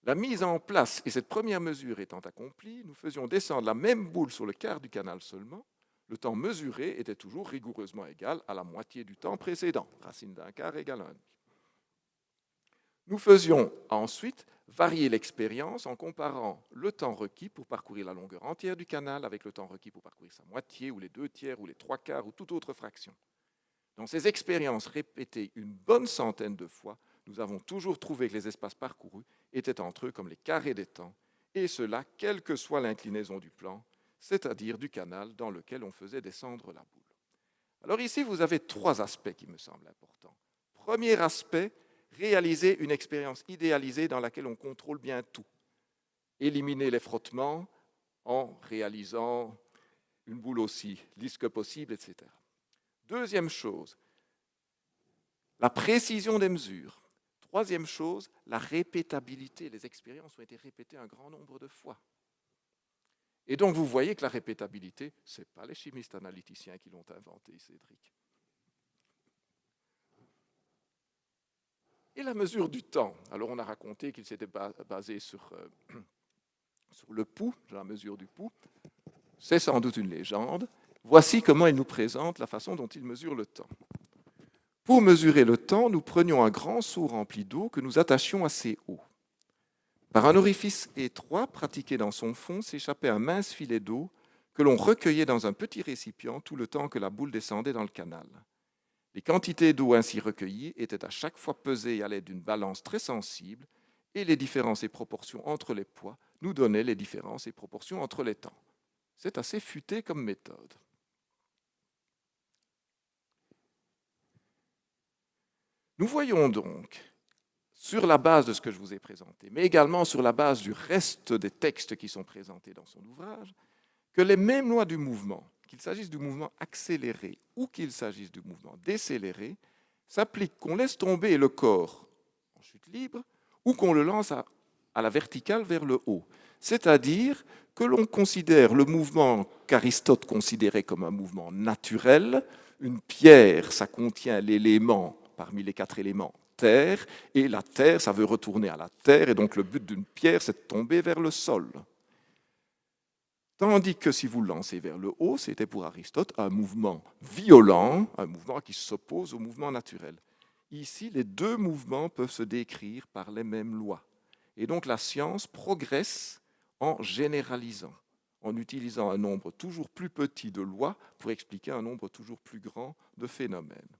La mise en place et cette première mesure étant accomplie, nous faisions descendre la même boule sur le quart du canal seulement. Le temps mesuré était toujours rigoureusement égal à la moitié du temps précédent. Racine d'un quart égale 1,5. Nous faisions ensuite varier l'expérience en comparant le temps requis pour parcourir la longueur entière du canal avec le temps requis pour parcourir sa moitié, ou les 2 tiers, ou les 3 quarts, ou toute autre fraction. Dans ces expériences répétées une bonne centaine de fois, nous avons toujours trouvé que les espaces parcourus étaient entre eux comme les carrés des temps, et cela quelle que soit l'inclinaison du plan, c'est-à-dire du canal dans lequel on faisait descendre la boule. Alors ici, vous avez 3 aspects qui me semblent importants. Premier aspect, réaliser une expérience idéalisée dans laquelle on contrôle bien tout. Éliminer les frottements en réalisant une boule aussi lisse que possible, etc. Deuxième chose, la précision des mesures. Troisième chose, la répétabilité. Les expériences ont été répétées un grand nombre de fois. Et donc, vous voyez que la répétabilité, ce n'est pas les chimistes analyticiens qui l'ont inventé, Cédric. Et la mesure du temps. Alors, on a raconté qu'il s'était basé sur le pouls, la mesure du pouls. C'est sans doute une légende. Voici comment il nous présente la façon dont il mesure le temps. Pour mesurer le temps, nous prenions un grand seau rempli d'eau que nous attachions assez haut. Par un orifice étroit pratiqué dans son fond s'échappait un mince filet d'eau que l'on recueillait dans un petit récipient tout le temps que la boule descendait dans le canal. Les quantités d'eau ainsi recueillies étaient à chaque fois pesées à l'aide d'une balance très sensible et les différences et proportions entre les poids nous donnaient les différences et proportions entre les temps. C'est assez futé comme méthode. Nous voyons donc, sur la base de ce que je vous ai présenté, mais également sur la base du reste des textes qui sont présentés dans son ouvrage, que les mêmes lois du mouvement, qu'il s'agisse du mouvement accéléré ou qu'il s'agisse du mouvement décéléré, s'appliquent qu'on laisse tomber le corps en chute libre ou qu'on le lance à la verticale vers le haut. C'est-à-dire que l'on considère le mouvement qu'Aristote considérait comme un mouvement naturel. Une pierre, ça contient l'élément, parmi les 4 éléments, terre, et la terre, ça veut retourner à la terre, et donc le but d'une pierre, c'est de tomber vers le sol. Tandis que si vous le lancez vers le haut, c'était pour Aristote un mouvement violent, un mouvement qui s'oppose au mouvement naturel. Ici, les 2 mouvements peuvent se décrire par les mêmes lois. Et donc la science progresse en généralisant, en utilisant un nombre toujours plus petit de lois pour expliquer un nombre toujours plus grand de phénomènes.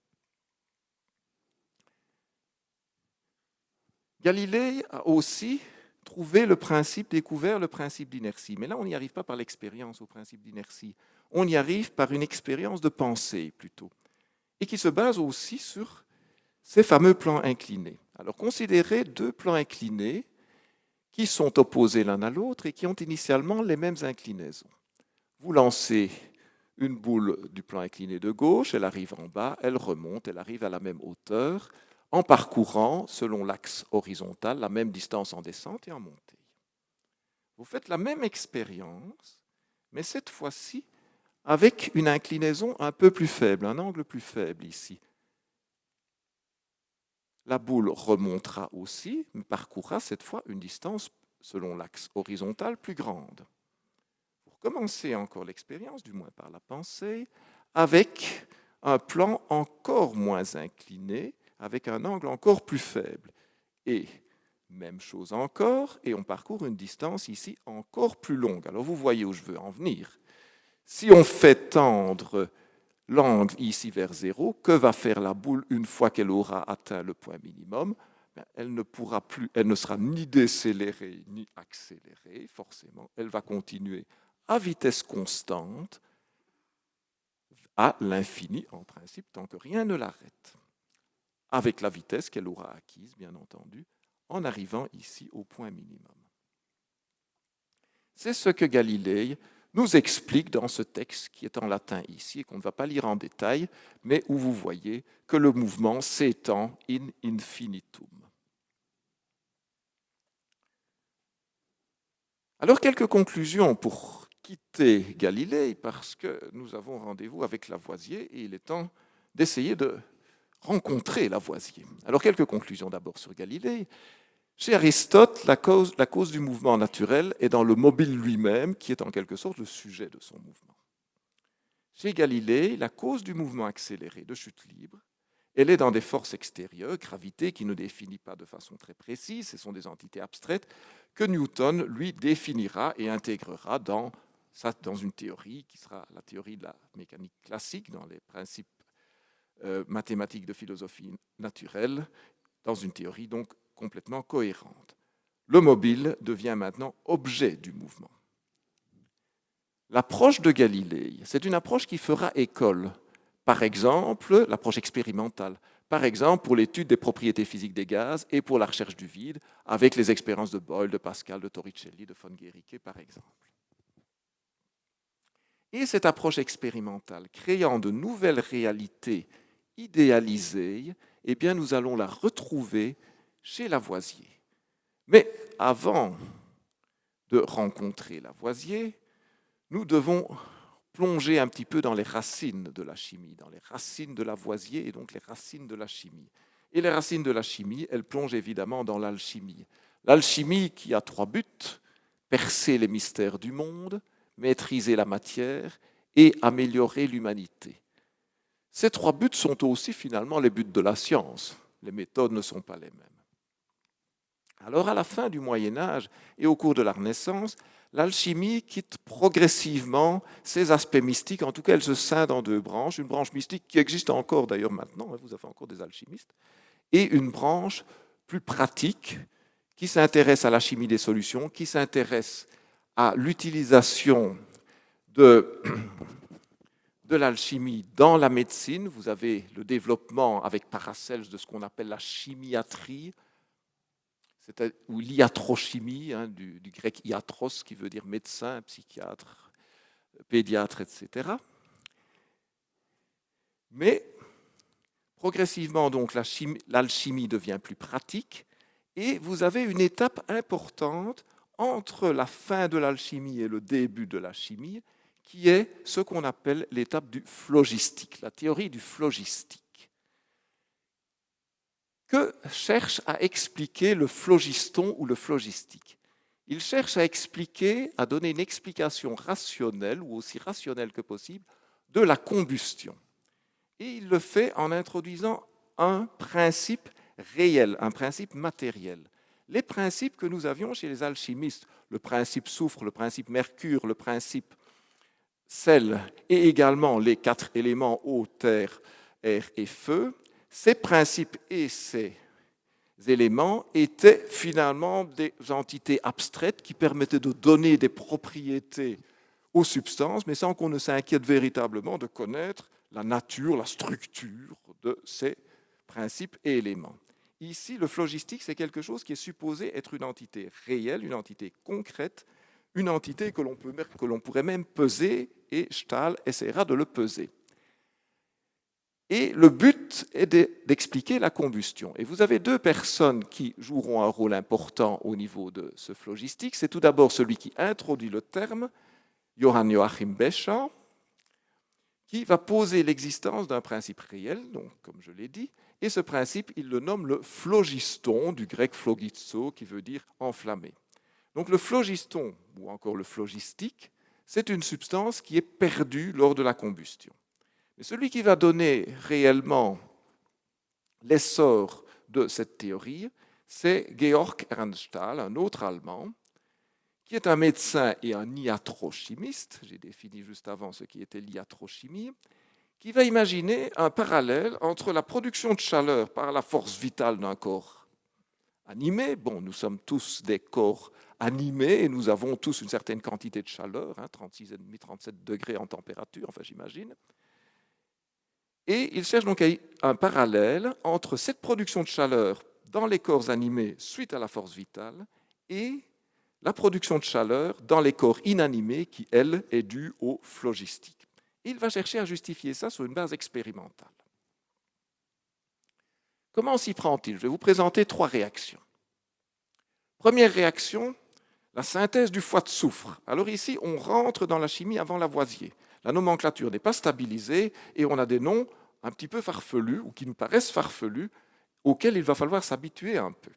Galilée a aussi découvert le principe d'inertie. Mais là, on n'y arrive pas par l'expérience au principe d'inertie. On y arrive par une expérience de pensée, plutôt. Et qui se base aussi sur ces fameux plans inclinés. Alors, considérez 2 plans inclinés qui sont opposés l'un à l'autre et qui ont initialement les mêmes inclinaisons. Vous lancez une boule du plan incliné de gauche, elle arrive en bas, elle remonte, elle arrive à la même hauteur, en parcourant, selon l'axe horizontal, la même distance en descente et en montée. Vous faites la même expérience, mais cette fois-ci avec une inclinaison un peu plus faible, un angle plus faible ici. La boule remontera aussi, mais parcourra cette fois une distance, selon l'axe horizontal, plus grande. Pour commencer encore l'expérience, du moins par la pensée, avec un plan encore moins incliné, avec un angle encore plus faible. Et même chose encore, et on parcourt une distance ici encore plus longue. Alors vous voyez où je veux en venir. Si on fait tendre l'angle ici vers 0, que va faire la boule une fois qu'elle aura atteint le point minimum? Elle ne sera ni décélérée ni accélérée, forcément. Elle va continuer à vitesse constante à l'infini, en principe, tant que rien ne l'arrête, avec la vitesse qu'elle aura acquise, bien entendu, en arrivant ici au point minimum. C'est ce que Galilée nous explique dans ce texte qui est en latin ici et qu'on ne va pas lire en détail, mais où vous voyez que le mouvement s'étend in infinitum. Alors, quelques conclusions pour quitter Galilée, parce que nous avons rendez-vous avec Lavoisier et il est temps d'essayer de rencontrer Lavoisier. Alors, quelques conclusions d'abord sur Galilée. Chez Aristote, la cause du mouvement naturel est dans le mobile lui-même, qui est en quelque sorte le sujet de son mouvement. Chez Galilée, la cause du mouvement accéléré de chute libre, elle est dans des forces extérieures, gravité, qui ne définit pas de façon très précise, ce sont des entités abstraites, que Newton, lui, définira et intégrera dans une théorie qui sera la théorie de la mécanique classique, dans les principes mathématiques de philosophie naturelle, dans une théorie donc complètement cohérente. Le mobile devient maintenant objet du mouvement. L'approche de Galilée, c'est une approche qui fera école. Par exemple, l'approche expérimentale. Par exemple, pour l'étude des propriétés physiques des gaz et pour la recherche du vide, avec les expériences de Boyle, de Pascal, de Torricelli, de von Guericke, par exemple. Et cette approche expérimentale, créant de nouvelles réalités idéalisées, eh bien, nous allons la retrouver chez Lavoisier. Mais avant de rencontrer Lavoisier, nous devons plonger un petit peu dans les racines de la chimie, dans les racines de Lavoisier et donc les racines de la chimie. Et les racines de la chimie, elles plongent évidemment dans l'alchimie. L'alchimie qui a 3 buts, percer les mystères du monde, maîtriser la matière et améliorer l'humanité. Ces 3 buts sont aussi finalement les buts de la science. Les méthodes ne sont pas les mêmes. Alors à la fin du Moyen-Âge et au cours de la Renaissance, l'alchimie quitte progressivement ses aspects mystiques. En tout cas, elle se scinde en 2 branches. Une branche mystique qui existe encore d'ailleurs maintenant, vous avez encore des alchimistes, et une branche plus pratique qui s'intéresse à la chimie des solutions, qui s'intéresse à l'utilisation de l'alchimie dans la médecine. Vous avez le développement avec Paracelse de ce qu'on appelle la chimiatrie, ou l'iatrochimie, du grec iatros, qui veut dire médecin, psychiatre, pédiatre, etc. Mais progressivement, donc, l'alchimie devient plus pratique, et vous avez une étape importante entre la fin de l'alchimie et le début de la chimie, qui est ce qu'on appelle l'étape du phlogistique, la théorie du phlogistique. Que cherche à expliquer le phlogiston ou le phlogistique? Il cherche à expliquer, à donner une explication rationnelle, ou aussi rationnelle que possible, de la combustion. Et il le fait en introduisant un principe réel, un principe matériel. Les principes que nous avions chez les alchimistes, le principe soufre, le principe mercure, le principe sel, et également les 4 éléments eau, terre, air et feu, ces principes et ces éléments étaient finalement des entités abstraites qui permettaient de donner des propriétés aux substances, mais sans qu'on ne s'inquiète véritablement de connaître la nature, la structure de ces principes et éléments. Ici, le phlogistique, c'est quelque chose qui est supposé être une entité réelle, une entité concrète, une entité que l'on pourrait même peser, et Stahl essaiera de le peser. Et le but est d'expliquer la combustion. Et vous avez 2 personnes qui joueront un rôle important au niveau de ce phlogistique. C'est tout d'abord celui qui introduit le terme, Johann Joachim Becher, qui va poser l'existence d'un principe réel, donc, comme je l'ai dit, et ce principe, il le nomme le phlogiston, du grec phlogizo, qui veut dire enflammé. Donc le phlogiston, ou encore le phlogistique, c'est une substance qui est perdue lors de la combustion. Mais celui qui va donner réellement l'essor de cette théorie, c'est Georg Ernst Stahl, un autre Allemand, qui est un médecin et un iatrochimiste, j'ai défini juste avant ce qui était l'iatrochimie, qui va imaginer un parallèle entre la production de chaleur par la force vitale d'un corps animé. Bon, nous sommes tous des corps animés et nous avons tous une certaine quantité de chaleur, 36,5, 37 degrés en température, enfin j'imagine. Et il cherche donc un parallèle entre cette production de chaleur dans les corps animés suite à la force vitale et la production de chaleur dans les corps inanimés qui, elle, est due au phlogistique. Il va chercher à justifier ça sur une base expérimentale. Comment s'y prend-il? Je vais vous présenter 3 réactions. Première réaction, la synthèse du foie de soufre. Alors ici, on rentre dans la chimie avant Lavoisier. La nomenclature n'est pas stabilisée et on a des noms un petit peu farfelus ou qui nous paraissent farfelus auxquels il va falloir s'habituer un peu.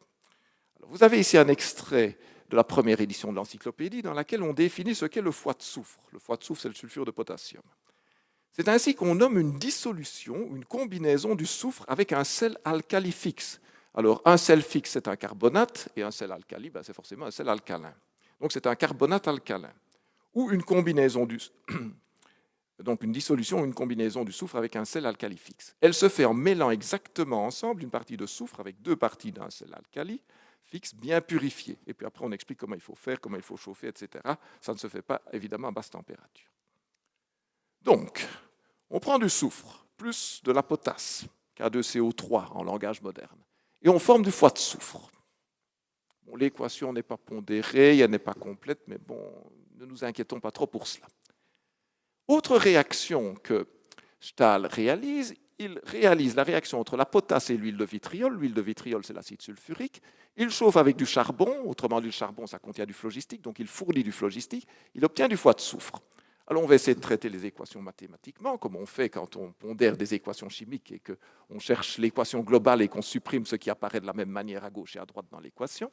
Alors, vous avez ici un extrait de la première édition de l'encyclopédie dans laquelle on définit ce qu'est le foie de soufre. Le foie de soufre, c'est le sulfure de potassium. C'est ainsi qu'on nomme une dissolution, une combinaison du soufre avec un sel alcali fixe. Alors, un sel fixe, c'est un carbonate, et un sel alcali, c'est forcément un sel alcalin. Donc, c'est un carbonate alcalin. Ou une combinaison donc une dissolution ou une combinaison du soufre avec un sel alcali fixe. Elle se fait en mêlant exactement ensemble une partie de soufre avec 2 parties d'un sel alcali fixe bien purifié. Et puis après, on explique comment il faut faire, comment il faut chauffer, etc. Ça ne se fait pas, évidemment, à basse température. Donc, on prend du soufre, plus de la potasse, K2CO3 en langage moderne, et on forme du foie de soufre. Bon, l'équation n'est pas pondérée, elle n'est pas complète, mais bon, ne nous inquiétons pas trop pour cela. Autre réaction que Stahl réalise, il réalise la réaction entre la potasse et l'huile de vitriol. L'huile de vitriol, c'est l'acide sulfurique. Il chauffe avec du charbon, autrement dit, le charbon, ça contient du phlogistique, donc il fournit du phlogistique, il obtient du foie de soufre. Alors on va essayer de traiter les équations mathématiquement, comme on fait quand on pondère des équations chimiques et qu'on cherche l'équation globale et qu'on supprime ce qui apparaît de la même manière à gauche et à droite dans l'équation.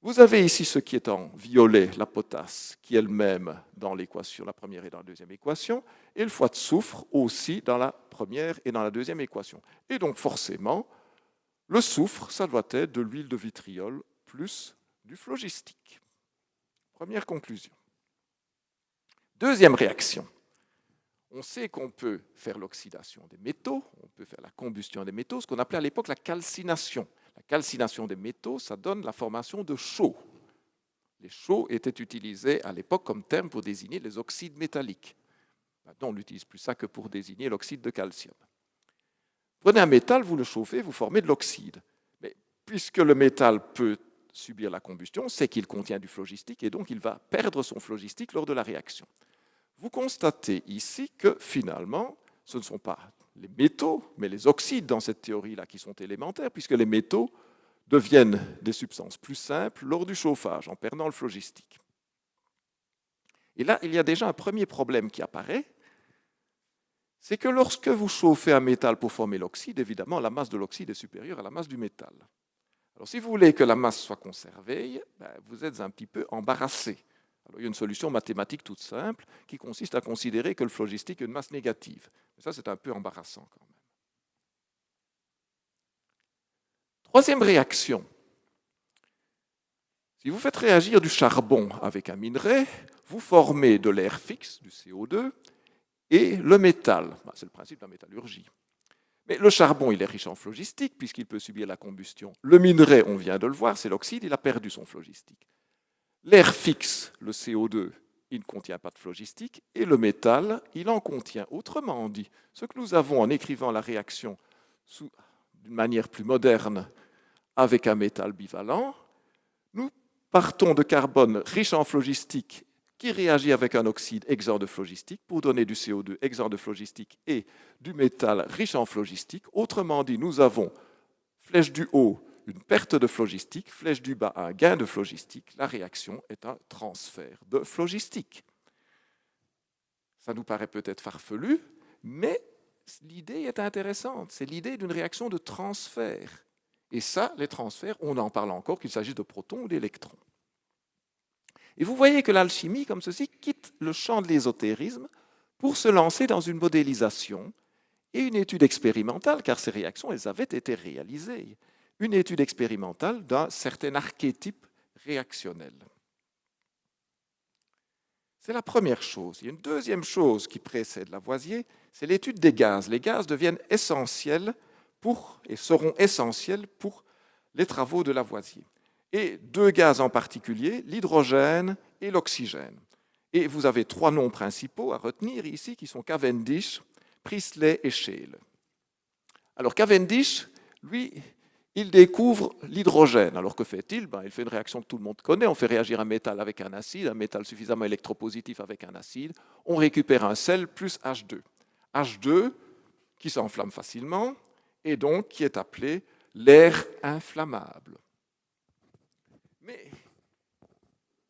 Vous avez ici ce qui est en violet, la potasse, qui est elle-même dans l'équation, la première et dans la deuxième équation, et le foie de soufre aussi dans la première et dans la deuxième équation. Et donc forcément, le soufre, ça doit être de l'huile de vitriol plus du phlogistique. Première conclusion. Deuxième réaction. On sait qu'on peut faire l'oxydation des métaux, on peut faire la combustion des métaux, ce qu'on appelait à l'époque la calcination. La calcination des métaux, ça donne la formation de chaux. Les chaux étaient utilisés à l'époque comme terme pour désigner les oxydes métalliques. Maintenant, on n'utilise plus ça que pour désigner l'oxyde de calcium. Prenez un métal, vous le chauffez, vous formez de l'oxyde. Mais puisque le métal peut subir la combustion, c'est qu'il contient du phlogistique et donc il va perdre son phlogistique lors de la réaction. Vous constatez ici que finalement, ce ne sont pas les métaux, mais les oxydes dans cette théorie-là qui sont élémentaires, puisque les métaux deviennent des substances plus simples lors du chauffage, en perdant le phlogistique. Et là, il y a déjà un premier problème qui apparaît, c'est que lorsque vous chauffez un métal pour former l'oxyde, évidemment, la masse de l'oxyde est supérieure à la masse du métal. Alors, si vous voulez que la masse soit conservée, vous êtes un petit peu embarrassé. Alors, il y a une solution mathématique toute simple qui consiste à considérer que le phlogistique est une masse négative. Mais ça, c'est un peu embarrassant quand même. Troisième réaction. Si vous faites réagir du charbon avec un minerai, vous formez de l'air fixe, du CO2, et le métal. C'est le principe de la métallurgie. Mais le charbon, il est riche en phlogistique puisqu'il peut subir la combustion. Le minerai, on vient de le voir, c'est l'oxyde, il a perdu son phlogistique. L'air fixe, le CO2, il ne contient pas de phlogistique, et le métal, il en contient. Autrement dit, ce que nous avons en écrivant la réaction d'une manière plus moderne avec un métal bivalent, nous partons de carbone riche en phlogistique qui réagit avec un oxyde exempt de phlogistique pour donner du CO2 exempt de phlogistique et du métal riche en phlogistique. Autrement dit, nous avons flèche du haut, une perte de phlogistique, flèche du bas, un gain de phlogistique. La réaction est un transfert de phlogistique. Ça nous paraît peut-être farfelu, mais l'idée est intéressante. C'est l'idée d'une réaction de transfert. Et ça, les transferts, on en parle encore, qu'il s'agisse de protons ou d'électrons. Et vous voyez que l'alchimie, comme ceci, quitte le champ de l'ésotérisme pour se lancer dans une modélisation et une étude expérimentale, car ces réactions, elles avaient été réalisées. Une étude expérimentale d'un certain archétype réactionnel. C'est la première chose. Il y a une deuxième chose qui précède Lavoisier, c'est l'étude des gaz. Les gaz deviennent essentiels et seront essentiels pour les travaux de Lavoisier. Et deux gaz en particulier, l'hydrogène et l'oxygène. Et vous avez trois noms principaux à retenir ici qui sont Cavendish, Priestley et Scheele. Alors Cavendish, lui, il découvre l'hydrogène. Alors que fait-il ? Il fait une réaction que tout le monde connaît. On fait réagir un métal avec un métal suffisamment électropositif avec un acide. On récupère un sel plus H2. H2 qui s'enflamme facilement et donc qui est appelé l'air inflammable. Mais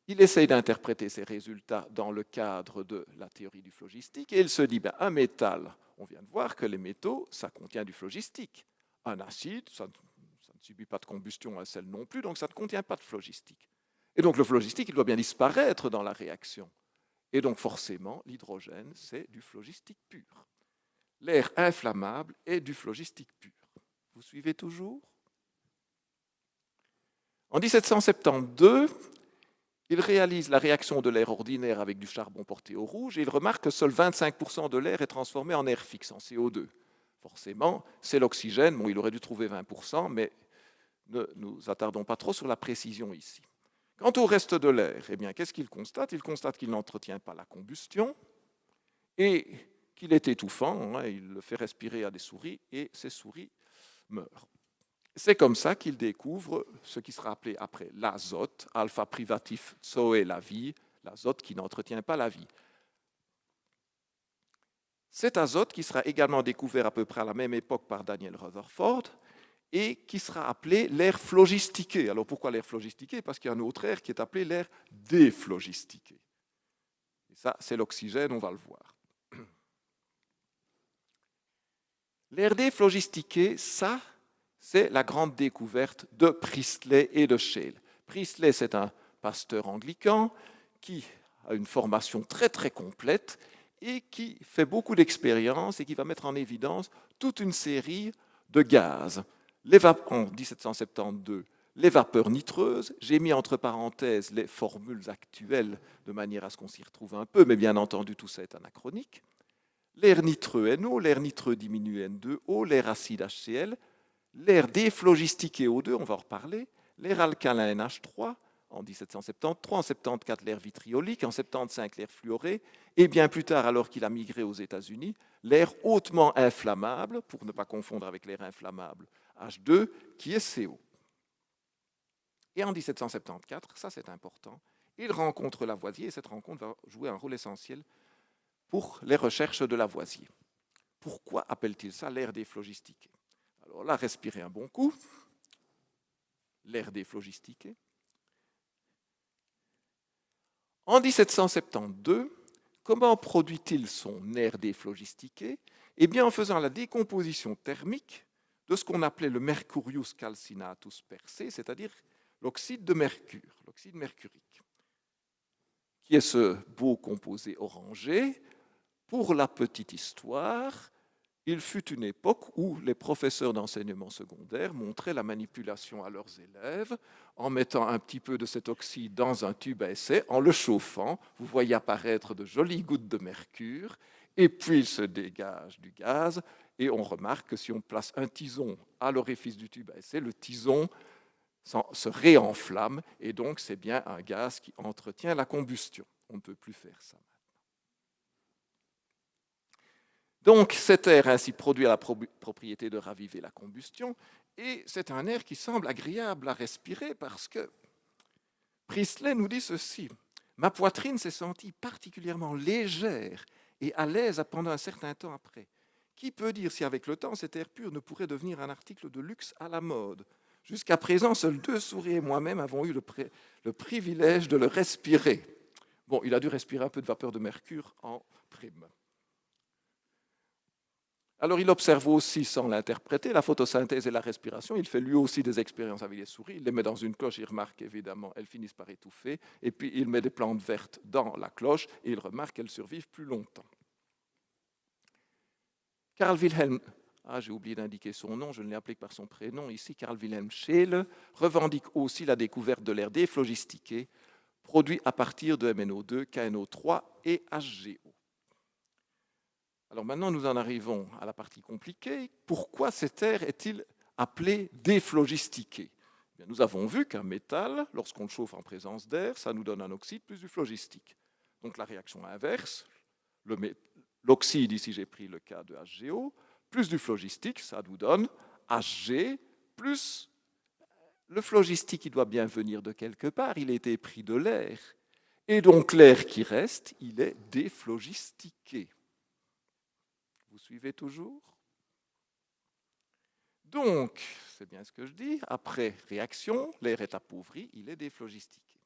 il essaye d'interpréter ces résultats dans le cadre de la théorie du phlogistique et il se dit, un métal, on vient de voir que les métaux, ça contient du phlogistique. Un acide, ça ne subit pas de combustion, un sel non plus, donc ça ne contient pas de phlogistique. Et donc le phlogistique, il doit bien disparaître dans la réaction. Et donc forcément, l'hydrogène, c'est du phlogistique pur. L'air inflammable est du phlogistique pur. Vous suivez toujours ? En 1772, il réalise la réaction de l'air ordinaire avec du charbon porté au rouge et il remarque que seul 25% de l'air est transformé en air fixe, en CO2. Forcément, c'est l'oxygène. Bon, il aurait dû trouver 20%, mais ne nous attardons pas trop sur la précision ici. Quant au reste de l'air, eh bien, qu'est-ce qu'il constate? Il constate qu'il n'entretient pas la combustion et qu'il est étouffant. Hein, il le fait respirer à des souris et ces souris meurent. C'est comme ça qu'il découvre ce qui sera appelé après l'azote, alpha privatif zoé la vie, l'azote qui n'entretient pas la vie. Cet azote qui sera également découvert à peu près à la même époque par Daniel Rutherford et qui sera appelé l'air phlogistiqué. Alors pourquoi l'air phlogistiqué? Parce qu'il y a un autre air qui est appelé l'air déphlogistiqué. Et ça, c'est l'oxygène, on va le voir. L'air déphlogistiqué, ça, c'est la grande découverte de Priestley et de Scheele. Priestley, c'est un pasteur anglican qui a une formation très très complète et qui fait beaucoup d'expériences et qui va mettre en évidence toute une série de gaz. En 1772, les vapeurs nitreuses, j'ai mis entre parenthèses les formules actuelles de manière à ce qu'on s'y retrouve un peu, mais bien entendu tout ça est anachronique. L'air nitreux NO, l'air nitreux diminue N2O, l'air acide HCl, l'air déphlogistiqué O2, on va en reparler, l'air alcalin NH3, en 1773, en 74 l'air vitriolique, en 75 l'air fluoré, et bien plus tard, alors qu'il a migré aux États-Unis, l'air hautement inflammable, pour ne pas confondre avec l'air inflammable H2, qui est CO. Et en 1774, ça c'est important, il rencontre Lavoisier, et cette rencontre va jouer un rôle essentiel pour les recherches de Lavoisier. Pourquoi appelle-t-il ça l'air déphlogistiqué? Alors là, respirez un bon coup. L'air déphlogistiqué. En 1772, comment produit-il son air déphlogistiqué? Eh bien, en faisant la décomposition thermique de ce qu'on appelait le mercurius calcinatus per se, c'est-à-dire l'oxyde de mercure, l'oxyde mercurique, qui est ce beau composé orangé. Pour la petite histoire, il fut une époque où les professeurs d'enseignement secondaire montraient la manipulation à leurs élèves en mettant un petit peu de cet oxyde dans un tube à essai, en le chauffant. Vous voyez apparaître de jolies gouttes de mercure, et puis il se dégage du gaz, et on remarque que si on place un tison à l'orifice du tube à essai, le tison se réenflamme, et donc c'est bien un gaz qui entretient la combustion. On ne peut plus faire ça. Donc cet air ainsi produit a la propriété de raviver la combustion, et c'est un air qui semble agréable à respirer parce que Priestley nous dit ceci: « Ma poitrine s'est sentie particulièrement légère et à l'aise pendant un certain temps après. Qui peut dire si avec le temps cet air pur ne pourrait devenir un article de luxe à la mode? Jusqu'à présent, seuls 2 souris et moi-même avons eu le privilège de le respirer. » Bon, il a dû respirer un peu de vapeur de mercure en prime. Alors, il observe aussi, sans l'interpréter, la photosynthèse et la respiration. Il fait lui aussi des expériences avec les souris. Il les met dans une cloche, il remarque évidemment, elles finissent par étouffer. Et puis, il met des plantes vertes dans la cloche et il remarque qu'elles survivent plus longtemps. Carl Wilhelm, j'ai oublié d'indiquer son nom, je ne l'ai appelé que par son prénom ici, Carl Wilhelm Scheele, revendique aussi la découverte de l'air déphlogistiqué, produit à partir de MnO2, KNO3 et HGO. Alors maintenant, nous en arrivons à la partie compliquée. Pourquoi cet air est-il appelé déphlogistiqué? Nous avons vu qu'un métal, lorsqu'on le chauffe en présence d'air, ça nous donne un oxyde plus du phlogistique. Donc la réaction inverse, l'oxyde, ici j'ai pris le cas de HGO, plus du phlogistique, ça nous donne Hg, plus le phlogistique, il doit bien venir de quelque part, il a été pris de l'air. Et donc l'air qui reste, il est déphlogistiqué. Vous suivez toujours? Donc, c'est bien ce que je dis, après réaction, l'air est appauvri, il est déphlogistiqué.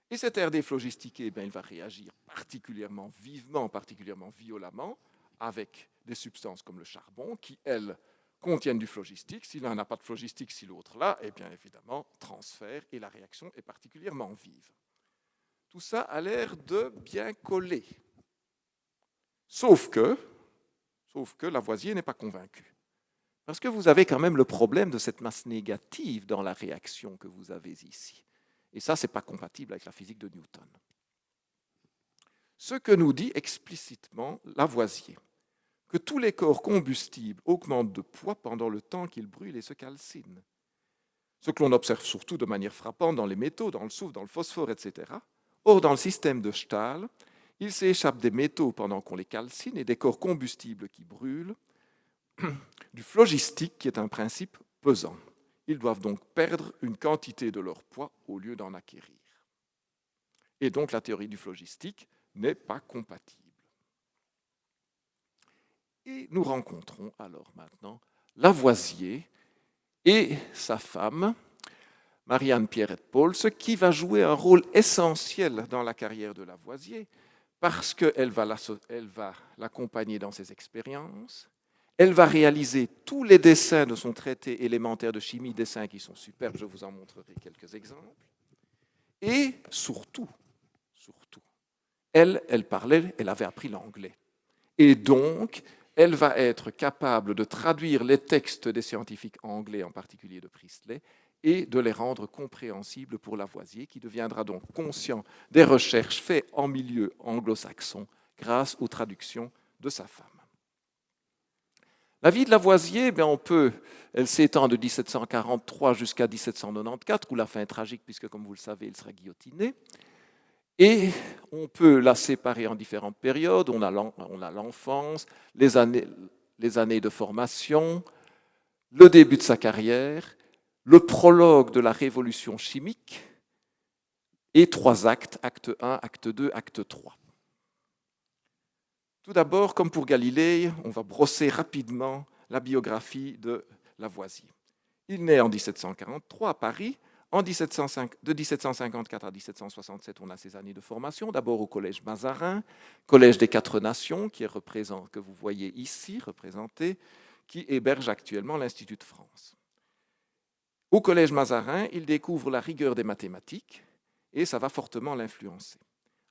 Et cet air déphlogistiqué, il va réagir particulièrement vivement, particulièrement violemment, avec des substances comme le charbon, qui, elles, contiennent du phlogistique. Si l'un n'a pas de phlogistique, si l'autre l'a, eh bien évidemment, transfert, et la réaction est particulièrement vive. Tout ça a l'air de bien coller. Sauf que Lavoisier n'est pas convaincu. Parce que vous avez quand même le problème de cette masse négative dans la réaction que vous avez ici. Et ça, ce n'est pas compatible avec la physique de Newton. Ce que nous dit explicitement Lavoisier, que tous les corps combustibles augmentent de poids pendant le temps qu'ils brûlent et se calcinent. Ce que l'on observe surtout de manière frappante dans les métaux, dans le soufre, dans le phosphore, etc. Or, dans le système de Stahl, il s'échappe des métaux pendant qu'on les calcine et des corps combustibles qui brûlent, du phlogistique qui est un principe pesant. Ils doivent donc perdre une quantité de leur poids au lieu d'en acquérir. Et donc la théorie du phlogistique n'est pas compatible. Et nous rencontrons alors maintenant Lavoisier et sa femme, Marianne Pierrette Paul, ce qui va jouer un rôle essentiel dans la carrière de Lavoisier, parce qu'elle va l'accompagner dans ses expériences, elle va réaliser tous les dessins de son traité élémentaire de chimie, dessins qui sont superbes, je vous en montrerai quelques exemples, et surtout, elle avait appris l'anglais, et donc elle va être capable de traduire les textes des scientifiques anglais, en particulier de Priestley, et de les rendre compréhensibles pour Lavoisier, qui deviendra donc conscient des recherches faites en milieu anglo-saxon grâce aux traductions de sa femme. La vie de Lavoisier, elle s'étend de 1743 jusqu'à 1794, où la fin est tragique, puisque, comme vous le savez, il sera guillotiné. Et on peut la séparer en différentes périodes. On a l'enfance, les années de formation, le début de sa carrière, le prologue de la révolution chimique et 3 actes, acte 1, acte 2, acte 3. Tout d'abord, comme pour Galilée, on va brosser rapidement la biographie de Lavoisier. Il naît en 1743 à Paris. De 1754 à 1767, on a ses années de formation, d'abord au Collège Mazarin, Collège des Quatre Nations, que vous voyez ici représenté, qui héberge actuellement l'Institut de France. Au Collège Mazarin, il découvre la rigueur des mathématiques et ça va fortement l'influencer.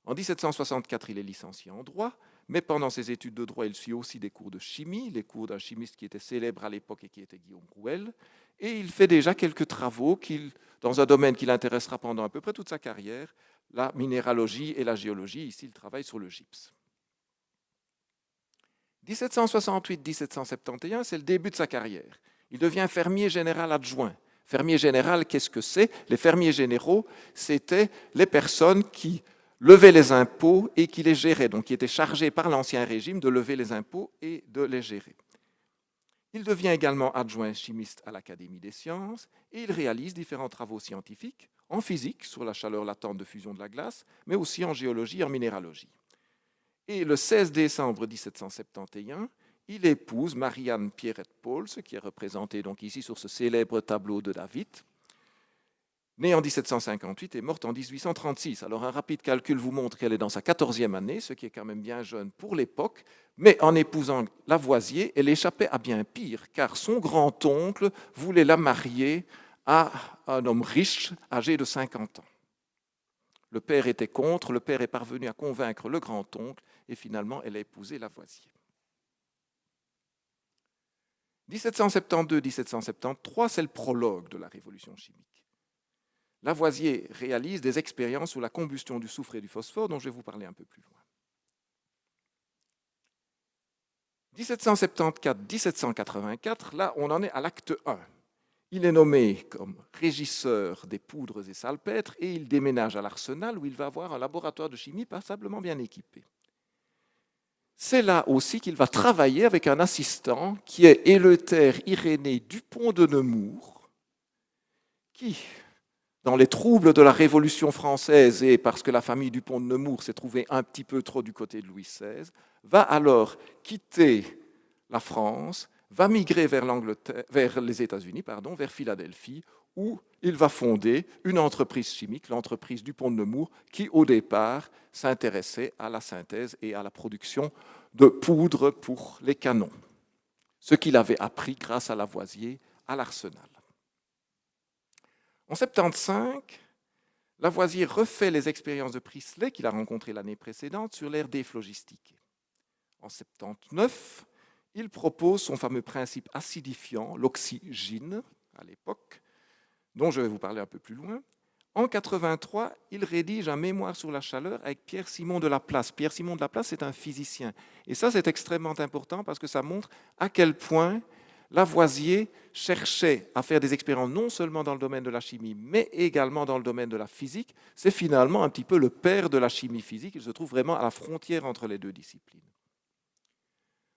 En 1764, il est licencié en droit, mais pendant ses études de droit, il suit aussi des cours de chimie, les cours d'un chimiste qui était célèbre à l'époque et qui était Guillaume Rouelle, et il fait déjà quelques travaux dans un domaine qui l'intéressera pendant à peu près toute sa carrière, la minéralogie et la géologie. Ici, il travaille sur le gypse. 1768-1771, c'est le début de sa carrière. Il devient fermier général adjoint. Fermier général, qu'est-ce que c'est? Les fermiers généraux, c'était les personnes qui levaient les impôts et qui les géraient, donc qui étaient chargés par l'Ancien Régime de lever les impôts et de les gérer. Il devient également adjoint chimiste à l'Académie des sciences et il réalise différents travaux scientifiques en physique sur la chaleur latente de fusion de la glace, mais aussi en géologie et en minéralogie. Et le 16 décembre 1771, il épouse Marianne Pierrette Paul, qui est représentée donc ici sur ce célèbre tableau de David, née en 1758 et morte en 1836. Alors un rapide calcul vous montre qu'elle est dans sa 14e année, ce qui est quand même bien jeune pour l'époque, mais en épousant Lavoisier, elle échappait à bien pire, car son grand-oncle voulait la marier à un homme riche, âgé de 50 ans. Le père était contre, le père est parvenu à convaincre le grand-oncle, et finalement elle a épousé Lavoisier. 1772-1773, c'est le prologue de la révolution chimique. Lavoisier réalise des expériences sur la combustion du soufre et du phosphore, dont je vais vous parler un peu plus loin. 1774-1784, là, on en est à l'acte 1. Il est nommé comme régisseur des poudres et salpêtres et il déménage à l'Arsenal où il va avoir un laboratoire de chimie passablement bien équipé. C'est là aussi qu'il va travailler avec un assistant qui est Éleuthère Irénée Dupont de Nemours, qui, dans les troubles de la Révolution française et parce que la famille Dupont de Nemours s'est trouvée un petit peu trop du côté de Louis XVI, va alors quitter la France, va migrer vers les États-Unis, vers Philadelphie, où il va fonder une entreprise chimique, l'entreprise Dupont de Nemours, qui au départ s'intéressait à la synthèse et à la production de poudre pour les canons, ce qu'il avait appris grâce à Lavoisier à l'Arsenal. En 1975, Lavoisier refait les expériences de Priestley qu'il a rencontrées l'année précédente sur l'air déphlogistiqué. En 1979, il propose son fameux principe acidifiant, l'oxygène, à l'époque, dont je vais vous parler un peu plus loin. En 83, il rédige un mémoire sur la chaleur avec Pierre-Simon de Laplace. Pierre-Simon de Laplace, c'est un physicien. Et ça, c'est extrêmement important parce que ça montre à quel point Lavoisier cherchait à faire des expériences non seulement dans le domaine de la chimie, mais également dans le domaine de la physique. C'est finalement un petit peu le père de la chimie physique. Il se trouve vraiment à la frontière entre les deux disciplines.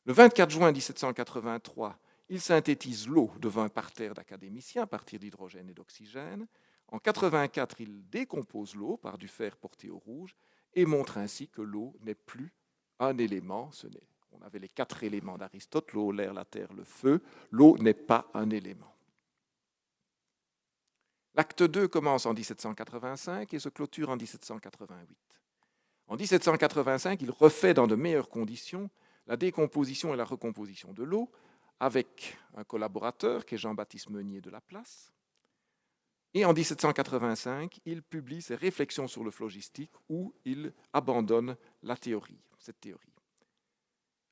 Le 24 juin 1783, il synthétise l'eau devant un parterre d'académiciens à partir d'hydrogène et d'oxygène. En 84, il décompose l'eau par du fer porté au rouge et montre ainsi que l'eau n'est plus un élément. On avait les 4 éléments d'Aristote, l'eau, l'air, la terre, le feu. L'eau n'est pas un élément. L'acte 2 commence en 1785 et se clôture en 1788. En 1785, il refait dans de meilleures conditions la décomposition et la recomposition de l'eau avec un collaborateur qui est Jean-Baptiste Meunier de Laplace. Et en 1785, il publie ses réflexions sur le phlogistique où il abandonne cette théorie.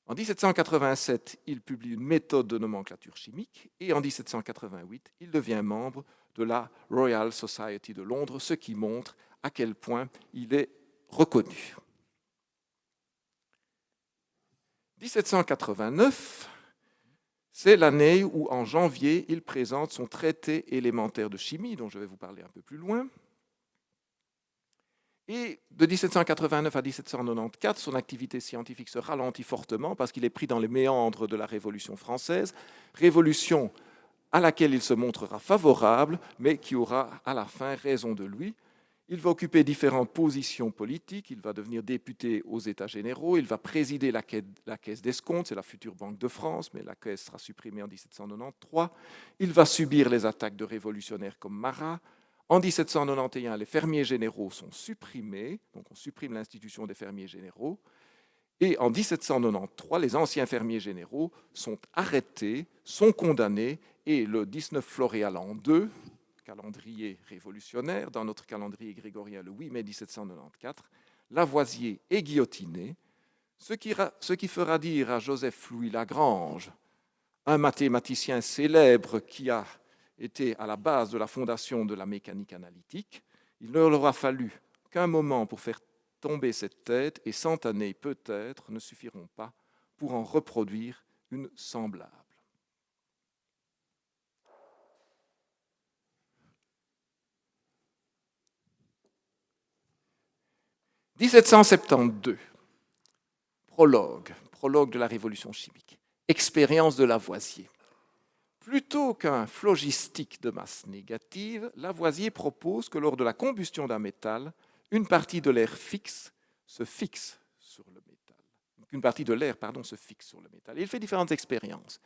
En 1787, il publie une méthode de nomenclature chimique et en 1788, il devient membre de la Royal Society de Londres, ce qui montre à quel point il est reconnu. 1789, c'est l'année où, en janvier, il présente son traité élémentaire de chimie, dont je vais vous parler un peu plus loin. Et de 1789 à 1794, son activité scientifique se ralentit fortement parce qu'il est pris dans les méandres de la Révolution française, révolution à laquelle il se montrera favorable, mais qui aura à la fin raison de lui. Il va occuper différentes positions politiques, il va devenir député aux États généraux, il va présider la caisse d'escompte, c'est la future Banque de France, mais la caisse sera supprimée en 1793. Il va subir les attaques de révolutionnaires comme Marat. En 1791, les fermiers généraux sont supprimés, donc on supprime l'institution des fermiers généraux. Et en 1793, les anciens fermiers généraux sont arrêtés, sont condamnés, et le 19 Floréal en 2, calendrier révolutionnaire, dans notre calendrier grégorien le 8 mai 1794, Lavoisier est guillotiné, ce qui fera dire à Joseph-Louis Lagrange, un mathématicien célèbre qui a été à la base de la fondation de la mécanique analytique, il ne leur aura fallu qu'un moment pour faire tomber cette tête, et 100 années peut-être ne suffiront pas pour en reproduire une semblable. « 1772, prologue de la révolution chimique, expérience de Lavoisier. Plutôt qu'un phlogistique de masse négative, Lavoisier propose que lors de la combustion d'un métal, une partie de l'air se fixe sur le métal. Une partie de l'air, se fixe sur le métal. Et il fait différentes expériences.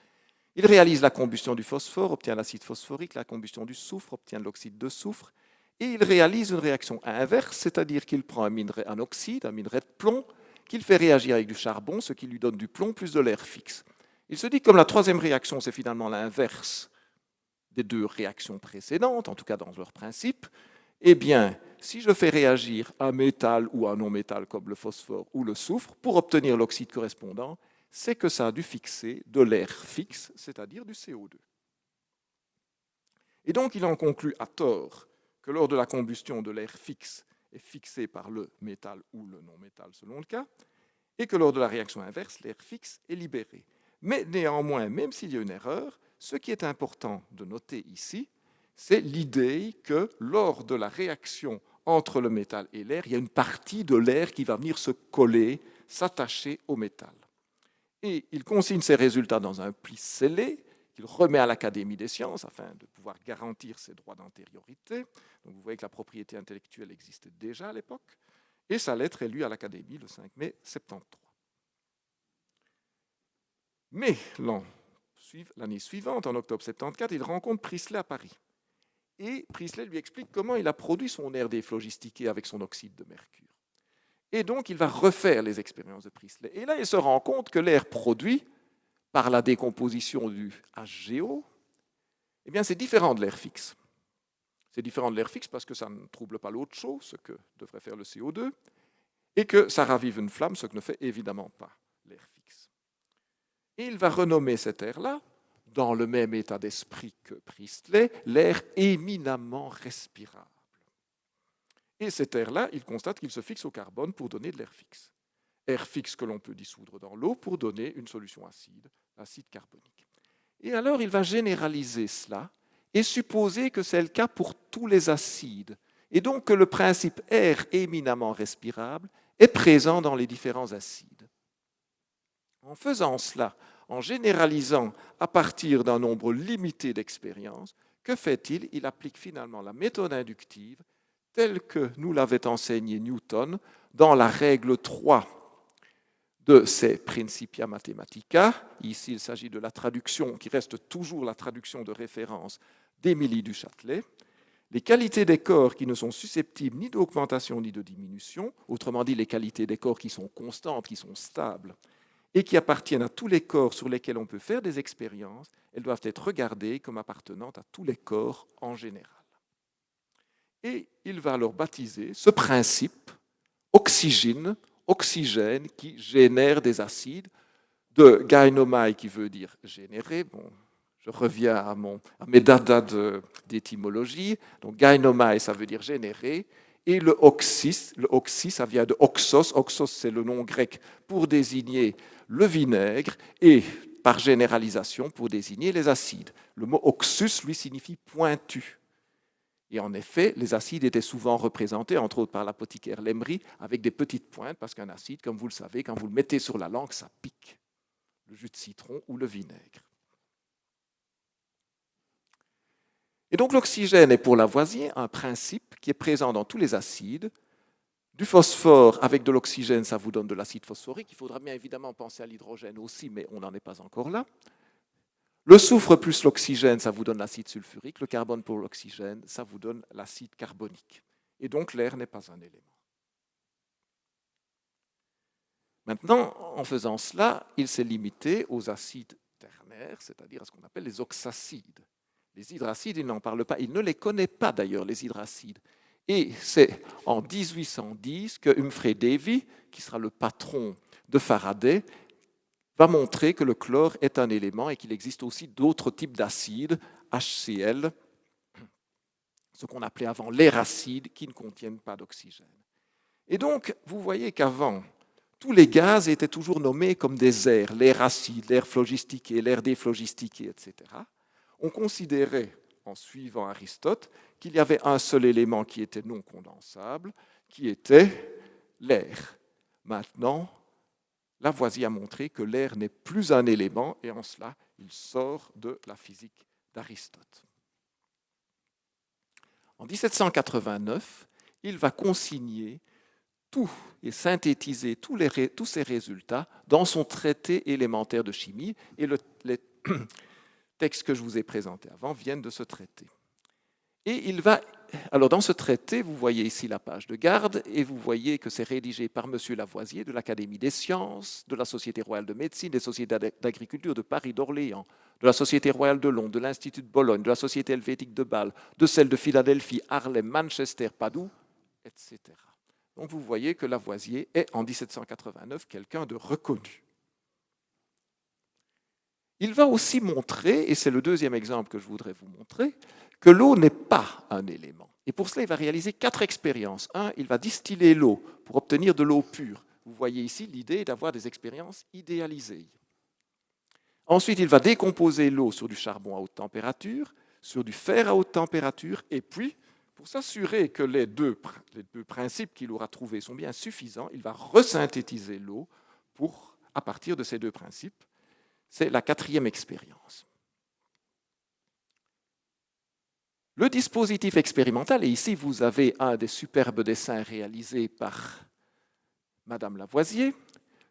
Il réalise la combustion du phosphore, obtient l'acide phosphorique, la combustion du soufre, obtient l'oxyde de soufre, et il réalise une réaction inverse, c'est-à-dire qu'il prend un oxyde, un minerai de plomb, qu'il fait réagir avec du charbon, ce qui lui donne du plomb plus de l'air fixe. Il se dit que comme la troisième réaction, c'est finalement l'inverse des 2 réactions précédentes, en tout cas dans leur principe, eh bien, si je fais réagir un métal ou un non-métal comme le phosphore ou le soufre, pour obtenir l'oxyde correspondant, c'est que ça a dû fixer de l'air fixe, c'est-à-dire du CO2. Et donc, il en conclut à tort que lors de la combustion de l'air fixe est fixé par le métal ou le non-métal selon le cas, et que lors de la réaction inverse, l'air fixe est libéré. Mais néanmoins, même s'il y a une erreur, ce qui est important de noter ici, c'est l'idée que lors de la réaction entre le métal et l'air, il y a une partie de l'air qui va venir se coller, s'attacher au métal. Et il consigne ses résultats dans un pli scellé, qu'il remet à l'Académie des sciences afin de pouvoir garantir ses droits d'antériorité. Donc vous voyez que la propriété intellectuelle existait déjà à l'époque. Et sa lettre est lue à l'Académie le 5 mai 1973. Mais l'année suivante, en octobre 1974, il rencontre Priestley à Paris. Et Priestley lui explique comment il a produit son air déphlogistiqué avec son oxyde de mercure. Et donc, il va refaire les expériences de Priestley. Et là, il se rend compte que l'air produit par la décomposition du HGO, eh bien, c'est différent de l'air fixe. C'est différent de l'air fixe parce que ça ne trouble pas l'eau de chaud, ce que devrait faire le CO2, et que ça ravive une flamme, ce que ne fait évidemment pas l'air fixe. Et il va renommer cet air-là, dans le même état d'esprit que Priestley, l'air éminemment respirable. Et cet air-là, il constate qu'il se fixe au carbone pour donner de l'air fixe. Air fixe que l'on peut dissoudre dans l'eau pour donner une solution acide, l'acide carbonique. Et alors, il va généraliser cela et supposer que c'est le cas pour tous les acides, et donc que le principe air éminemment respirable est présent dans les différents acides. En faisant cela, en généralisant à partir d'un nombre limité d'expériences, que fait-il? Il applique finalement la méthode inductive telle que nous l'avait enseignée Newton dans la règle 3 de ses Principia Mathematica. Ici, il s'agit de la traduction, qui reste toujours la traduction de référence d'Émilie du Châtelet. Les qualités des corps qui ne sont susceptibles ni d'augmentation ni de diminution, autrement dit les qualités des corps qui sont constantes, qui sont stables, et qui appartiennent à tous les corps sur lesquels on peut faire des expériences, elles doivent être regardées comme appartenant à tous les corps en général. Et il va alors baptiser ce principe oxygène qui génère des acides, de gynomai qui veut dire générer. Bon, je reviens à mes dadas d'étymologie. Donc gynomai, ça veut dire générer. Et le oxy, ça vient de oxos. Oxos, c'est le nom grec pour désigner le vinaigre et, par généralisation, pour désigner les acides. Le mot oxus, lui, signifie pointu. Et en effet, les acides étaient souvent représentés, entre autres par l'apothicaire Lemry, avec des petites pointes, parce qu'un acide, comme vous le savez, quand vous le mettez sur la langue, ça pique. Le jus de citron ou le vinaigre. Et donc l'oxygène est pour Lavoisier un principe qui est présent dans tous les acides. Du phosphore avec de l'oxygène, ça vous donne de l'acide phosphorique. Il faudra bien évidemment penser à l'hydrogène aussi, mais on n'en est pas encore là. Le soufre plus l'oxygène, ça vous donne l'acide sulfurique. Le carbone pour l'oxygène, ça vous donne l'acide carbonique. Et donc l'air n'est pas un élément. Maintenant, en faisant cela, il s'est limité aux acides ternaires, c'est-à-dire à ce qu'on appelle les oxacides. Les hydracides, il n'en parle pas. Il ne les connaît pas d'ailleurs, les hydracides. Et c'est en 1810 que Humphrey Davy, qui sera le patron de Faraday, va montrer que le chlore est un élément et qu'il existe aussi d'autres types d'acides, HCl, ce qu'on appelait avant l'air acide, qui ne contiennent pas d'oxygène. Et donc, vous voyez qu'avant, tous les gaz étaient toujours nommés comme des airs, l'air acide, l'air phlogistiqué, l'air déphlogistiqué, etc. On considérait, en suivant Aristote, qu'il y avait un seul élément qui était non condensable, qui était l'air. Maintenant, Lavoisier a montré que l'air n'est plus un élément, et en cela, il sort de la physique d'Aristote. En 1789, il va consigner tout et synthétiser tous ces résultats dans son traité élémentaire de chimie, et les textes que je vous ai présentés avant viennent de ce traité. Et alors dans ce traité, vous voyez ici la page de garde, et vous voyez que c'est rédigé par M. Lavoisier de l'Académie des sciences, de la Société royale de médecine, des sociétés d'agriculture de Paris, d'Orléans, de la Société royale de Londres, de l'Institut de Bologne, de la Société helvétique de Bâle, de celle de Philadelphie, Harlem, Manchester, Padoue, etc. Donc vous voyez que Lavoisier est en 1789 quelqu'un de reconnu. Il va aussi montrer, et c'est le deuxième exemple que je voudrais vous montrer, que l'eau n'est pas un élément. Et pour cela, il va réaliser 4 expériences. 1, il va distiller l'eau pour obtenir de l'eau pure. Vous voyez ici l'idée d'avoir des expériences idéalisées. Ensuite, il va décomposer l'eau sur du charbon à haute température, sur du fer à haute température, et puis, pour s'assurer que les deux principes qu'il aura trouvés sont bien suffisants, il va resynthétiser l'eau à partir de ces 2 principes. C'est la 4e expérience. Le dispositif expérimental, et ici vous avez un des superbes dessins réalisés par Madame Lavoisier.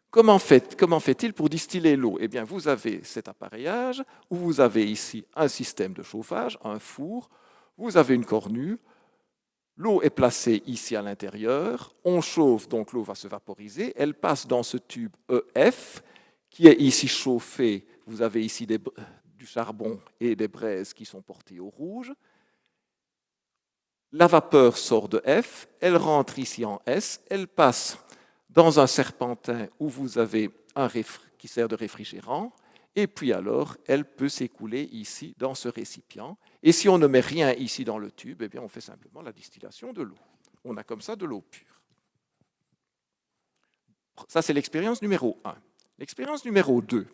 Comment fait-il pour distiller l'eau? Eh bien, vous avez cet appareillage où vous avez ici un système de chauffage, un four, vous avez une cornue, l'eau est placée ici à l'intérieur, on chauffe, donc l'eau va se vaporiser, elle passe dans ce tube EF qui est ici chauffé. Vous avez ici du charbon et des braises qui sont portées au rouge. La vapeur sort de F, elle rentre ici en S, elle passe dans un serpentin où vous avez qui sert de réfrigérant, et puis alors, elle peut s'écouler ici dans ce récipient. Et si on ne met rien ici dans le tube, eh bien, on fait simplement la distillation de l'eau. On a comme ça de l'eau pure. Ça, c'est l'expérience numéro 1. L'expérience numéro 2.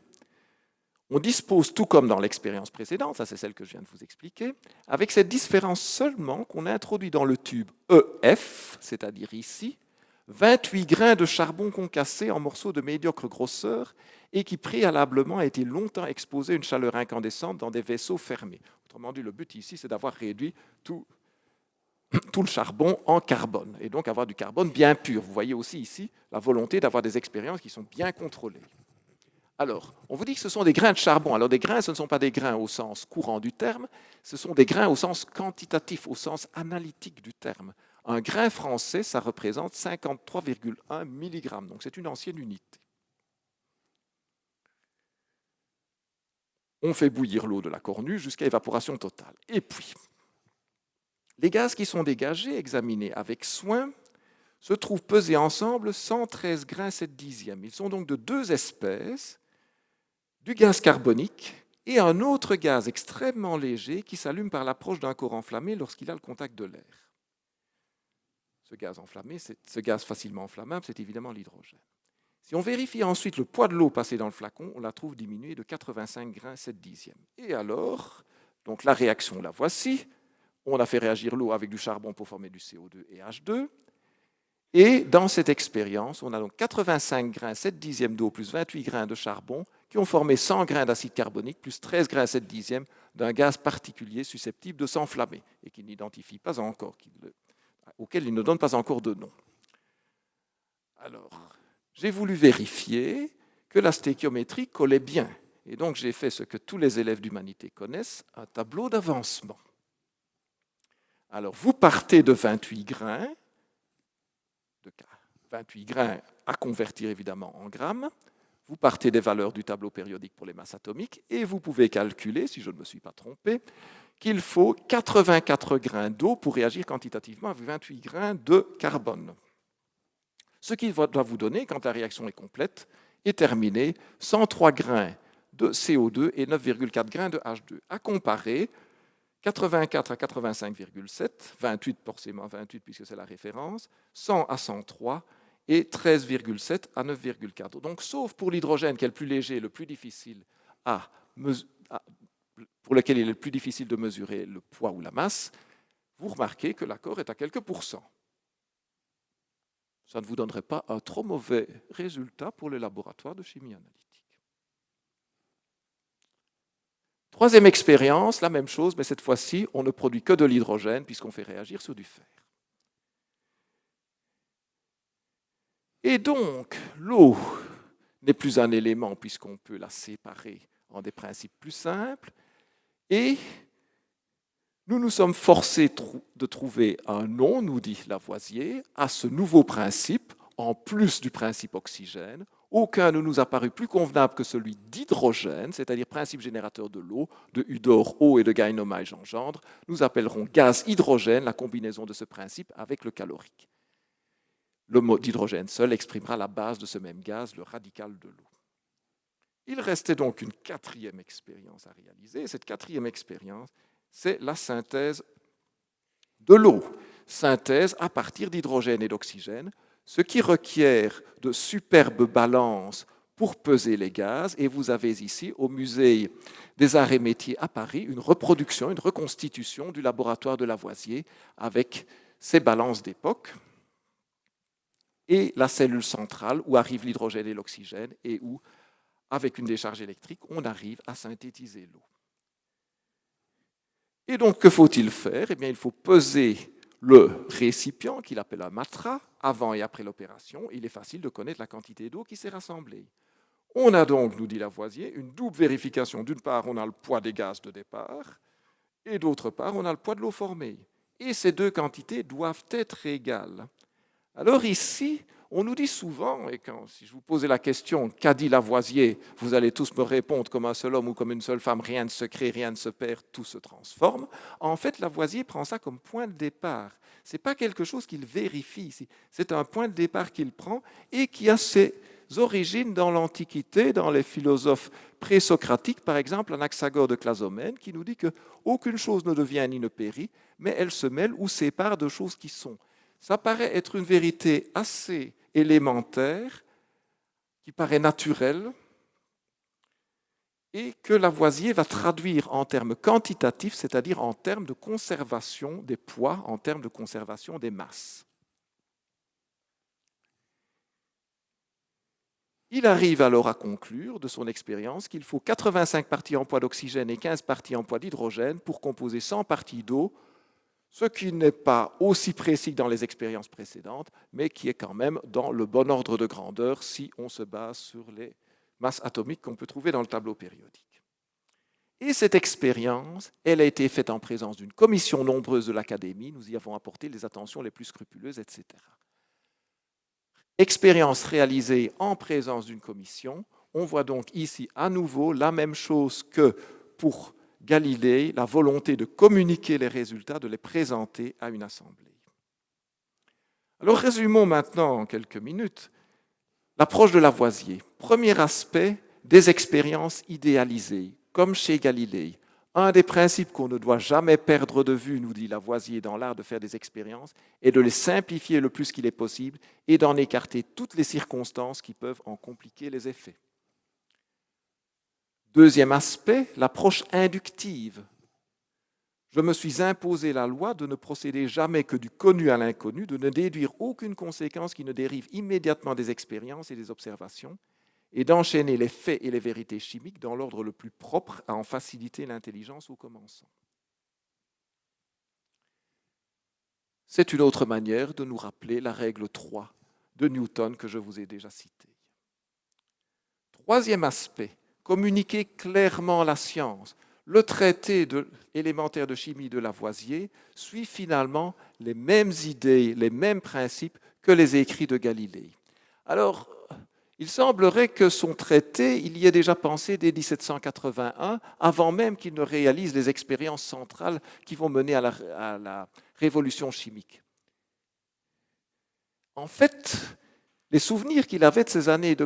On dispose, tout comme dans l'expérience précédente, ça c'est celle que je viens de vous expliquer, avec cette différence seulement qu'on a introduit dans le tube EF, c'est-à-dire ici, 28 grains de charbon concassés en morceaux de médiocre grosseur et qui préalablement a été longtemps exposé à une chaleur incandescente dans des vaisseaux fermés. Autrement dit, le but ici, c'est d'avoir réduit tout le charbon en carbone, et donc avoir du carbone bien pur. Vous voyez aussi ici la volonté d'avoir des expériences qui sont bien contrôlées. Alors, on vous dit que ce sont des grains de charbon. Alors, des grains, ce ne sont pas des grains au sens courant du terme, ce sont des grains au sens quantitatif, au sens analytique du terme. Un grain français, ça représente 53,1 mg, donc c'est une ancienne unité. On fait bouillir l'eau de la cornue jusqu'à évaporation totale. Et puis, les gaz qui sont dégagés, examinés avec soin, se trouvent pesés ensemble 113 grains 7 dixièmes. Ils sont donc de deux espèces, du gaz carbonique et un autre gaz extrêmement léger qui s'allume par l'approche d'un corps enflammé lorsqu'il a le contact de l'air. Ce gaz facilement enflammable, c'est évidemment l'hydrogène. Si on vérifie ensuite le poids de l'eau passée dans le flacon, on la trouve diminuée de 85 grains 7 dixièmes. Et alors, donc la réaction, la voici. On a fait réagir l'eau avec du charbon pour former du CO2 et H2. Et dans cette expérience, on a donc 85 grains 7 dixièmes d'eau plus 28 grains de charbon qui ont formé 100 grains d'acide carbonique plus 13 grains 7 dixièmes d'un gaz particulier susceptible de s'enflammer et qu'il n'identifie pas encore, auquel il ne donne pas encore de nom. Alors, j'ai voulu vérifier que la stéchiométrie collait bien. Et donc, j'ai fait ce que tous les élèves d'humanité connaissent, un tableau d'avancement. Alors, vous partez de 28 grains à convertir évidemment en grammes. Vous partez des valeurs du tableau périodique pour les masses atomiques et vous pouvez calculer, si je ne me suis pas trompé, qu'il faut 84 grains d'eau pour réagir quantitativement avec 28 grains de carbone. Ce qui doit vous donner, quand la réaction est complète et terminée, 103 grains de CO2 et 9,4 grains de H2. À comparer, 84 à 85,7, 28 forcément 28 puisque c'est la référence, 100 à 103 et 13,7 à 9,4. Donc, sauf pour l'hydrogène qui est le plus léger, le plus difficile pour lequel il est le plus difficile de mesurer le poids ou la masse, vous remarquez que l'accord est à quelques pourcents. Ça ne vous donnerait pas un trop mauvais résultat pour les laboratoires de chimie analytique. Troisième expérience, la même chose, mais cette fois-ci, on ne produit que de l'hydrogène puisqu'on fait réagir sur du fer. Et donc, l'eau n'est plus un élément puisqu'on peut la séparer en des principes plus simples. Et nous nous sommes forcés de trouver un nom, nous dit Lavoisier, à ce nouveau principe, en plus du principe oxygène. Aucun ne nous a paru plus convenable que celui d'hydrogène, c'est-à-dire principe générateur de l'eau, de Udor, eau et de Guynemer engendre. Nous appellerons gaz hydrogène la combinaison de ce principe avec le calorique. Le mot d'hydrogène seul exprimera la base de ce même gaz, le radical de l'eau. Il restait donc une quatrième expérience à réaliser. Cette quatrième expérience, c'est la synthèse de l'eau. Synthèse à partir d'hydrogène et d'oxygène, ce qui requiert de superbes balances pour peser les gaz. Et vous avez ici, au Musée des Arts et Métiers à Paris, une reproduction, une reconstitution du laboratoire de Lavoisier avec ces balances d'époque et la cellule centrale où arrivent l'hydrogène et l'oxygène et où, avec une décharge électrique, on arrive à synthétiser l'eau. Et donc, que faut-il faire ? Eh bien, il faut peser le récipient, qu'il appelle un matra, avant et après l'opération. Il est facile de connaître la quantité d'eau qui s'est rassemblée. On a donc, nous dit Lavoisier, une double vérification. D'une part, on a le poids des gaz de départ, et d'autre part, on a le poids de l'eau formée. Et ces deux quantités doivent être égales. Alors ici, on nous dit souvent, et si je vous posais la question, qu'a dit Lavoisier, vous allez tous me répondre comme un seul homme ou comme une seule femme, rien ne se crée, rien ne se perd, tout se transforme. En fait, Lavoisier prend ça comme point de départ. Ce n'est pas quelque chose qu'il vérifie ici, c'est un point de départ qu'il prend et qui a ses origines dans l'Antiquité, dans les philosophes présocratiques, par exemple Anaxagore de Clazomène, qui nous dit qu'aucune chose ne devient ni ne périt, mais elle se mêle ou sépare de choses qui sont. ça paraît être une vérité assez élémentaire, qui paraît naturelle, et que Lavoisier va traduire en termes quantitatifs, c'est-à-dire en termes de conservation des poids, en termes de conservation des masses. Il arrive alors à conclure de son expérience qu'il faut 85 parties en poids d'oxygène et 15 parties en poids d'hydrogène pour composer 100 parties d'eau, ce qui n'est pas aussi précis que dans les expériences précédentes, mais qui est quand même dans le bon ordre de grandeur si on se base sur les masses atomiques qu'on peut trouver dans le tableau périodique. Et cette expérience, elle a été faite en présence d'une commission nombreuse de l'Académie, nous y avons apporté les attentions les plus scrupuleuses, etc. Expérience réalisée en présence d'une commission. On voit donc ici à nouveau la même chose que pour Galilée, la volonté de communiquer les résultats, de les présenter à une assemblée. Alors résumons maintenant en quelques minutes l'approche de Lavoisier. Premier aspect, des expériences idéalisées, comme chez Galilée. Un des principes qu'on ne doit jamais perdre de vue, nous dit Lavoisier dans l'art de faire des expériences, est de les simplifier le plus qu'il est possible et d'en écarter toutes les circonstances qui peuvent en compliquer les effets. Deuxième aspect, l'approche inductive. Je me suis imposé la loi de ne procéder jamais que du connu à l'inconnu, de ne déduire aucune conséquence qui ne dérive immédiatement des expériences et des observations, et d'enchaîner les faits et les vérités chimiques dans l'ordre le plus propre à en faciliter l'intelligence au commençant. C'est une autre manière de nous rappeler la règle 3 de Newton que je vous ai déjà citée. Troisième aspect, communiquer clairement la science. Le traité élémentaire de chimie de Lavoisier suit finalement les mêmes idées, les mêmes principes que les écrits de Galilée. Alors, il semblerait que son traité, il y ait déjà pensé dès 1781, avant même qu'il ne réalise les expériences centrales qui vont mener à la révolution chimique. En fait, les souvenirs qu'il avait de ces années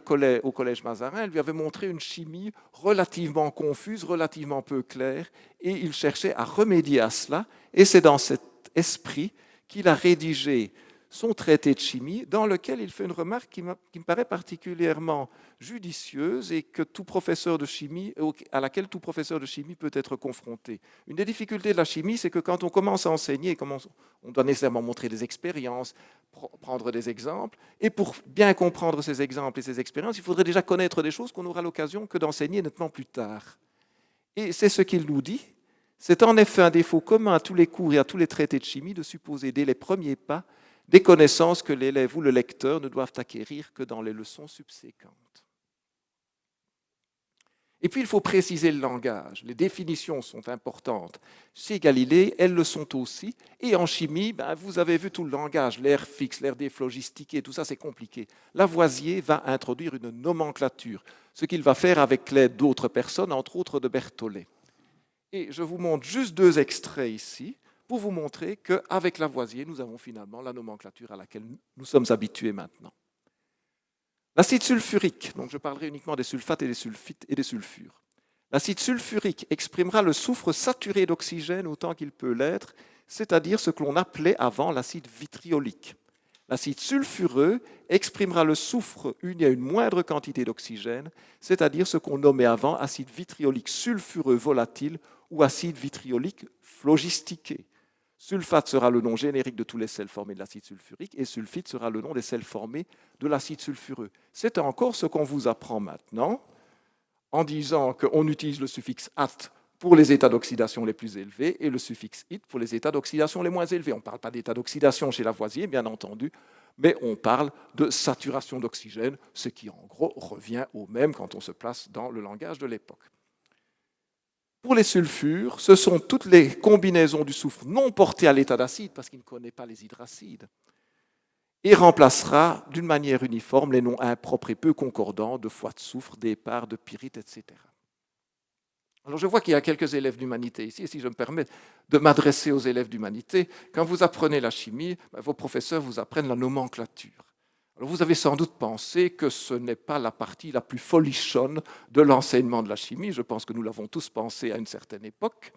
au Collège Mazarin lui avaient montré une chimie relativement confuse, relativement peu claire, et il cherchait à remédier à cela, et c'est dans cet esprit qu'il a rédigé son traité de chimie, dans lequel il fait une remarque qui me paraît particulièrement judicieuse et que tout professeur de chimie, à laquelle tout professeur de chimie peut être confronté. Une des difficultés de la chimie, c'est que quand on commence à enseigner, on doit nécessairement montrer des expériences, prendre des exemples, et pour bien comprendre ces exemples et ces expériences, il faudrait déjà connaître des choses qu'on n'aura l'occasion que d'enseigner nettement plus tard. Et c'est ce qu'il nous dit. C'est en effet un défaut commun à tous les cours et à tous les traités de chimie de supposer dès les premiers pas des connaissances que l'élève ou le lecteur ne doivent acquérir que dans les leçons subséquentes. Et puis, il faut préciser le langage. Les définitions sont importantes. Chez Galilée, elles le sont aussi. Et en chimie, vous avez vu tout le langage, l'air fixe, l'air déphlogistiqué, tout ça, c'est compliqué. Lavoisier va introduire une nomenclature, ce qu'il va faire avec l'aide d'autres personnes, entre autres de Berthollet. Et je vous montre juste 2 extraits ici, pour vous montrer qu'avec Lavoisier, nous avons finalement la nomenclature à laquelle nous sommes habitués maintenant. L'acide sulfurique, donc je parlerai uniquement des sulfates et des sulfites et des sulfures. L'acide sulfurique exprimera le soufre saturé d'oxygène autant qu'il peut l'être, c'est-à-dire ce que l'on appelait avant l'acide vitriolique. L'acide sulfureux exprimera le soufre uni à une moindre quantité d'oxygène, c'est-à-dire ce qu'on nommait avant acide vitriolique sulfureux volatile ou acide vitriolique phlogistiqué. Sulfate sera le nom générique de tous les sels formés de l'acide sulfurique et sulfite sera le nom des sels formés de l'acide sulfureux. C'est encore ce qu'on vous apprend maintenant en disant qu'on utilise le suffixe -ate pour les états d'oxydation les plus élevés et le suffixe -ite pour les états d'oxydation les moins élevés. On ne parle pas d'état d'oxydation chez Lavoisier, bien entendu, mais on parle de saturation d'oxygène, ce qui en gros revient au même quand on se place dans le langage de l'époque. Pour les sulfures, ce sont toutes les combinaisons du soufre non portées à l'état d'acide, parce qu'il ne connaît pas les hydracides, et remplacera d'une manière uniforme les noms impropres et peu concordants de foie de soufre, d'épars, de pyrite, etc. Alors je vois qu'il y a quelques élèves d'humanité ici, et si je me permets de m'adresser aux élèves d'humanité, quand vous apprenez la chimie, vos professeurs vous apprennent la nomenclature. Alors vous avez sans doute pensé que ce n'est pas la partie la plus folichonne de l'enseignement de la chimie. Je pense que nous l'avons tous pensé à une certaine époque.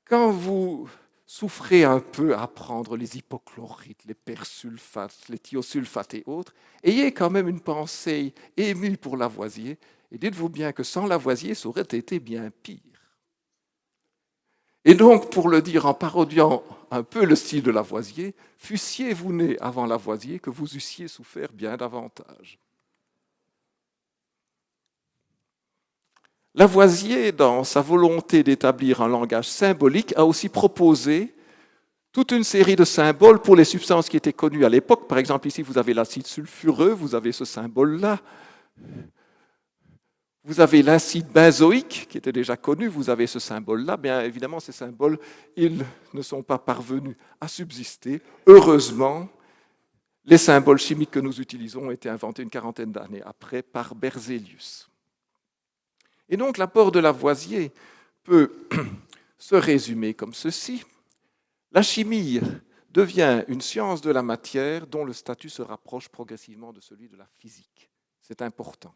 Quand vous souffrez un peu à apprendre les hypochlorites, les persulfates, les thiosulfates et autres, ayez quand même une pensée émue pour Lavoisier, et dites-vous bien que sans Lavoisier, ça aurait été bien pire. Et donc, pour le dire en parodiant un peu le style de Lavoisier, fussiez-vous né avant Lavoisier que vous eussiez souffert bien davantage. Lavoisier, dans sa volonté d'établir un langage symbolique, a aussi proposé toute une série de symboles pour les substances qui étaient connues à l'époque. Par exemple, ici, vous avez l'acide sulfureux, vous avez ce symbole-là. Vous avez l'acide benzoïque, qui était déjà connu, vous avez ce symbole-là. Bien évidemment, ces symboles, ils ne sont pas parvenus à subsister. Heureusement, les symboles chimiques que nous utilisons ont été inventés une quarantaine d'années après par Berzelius. Et donc, l'apport de Lavoisier peut se résumer comme ceci. La chimie devient une science de la matière dont le statut se rapproche progressivement de celui de la physique. C'est important.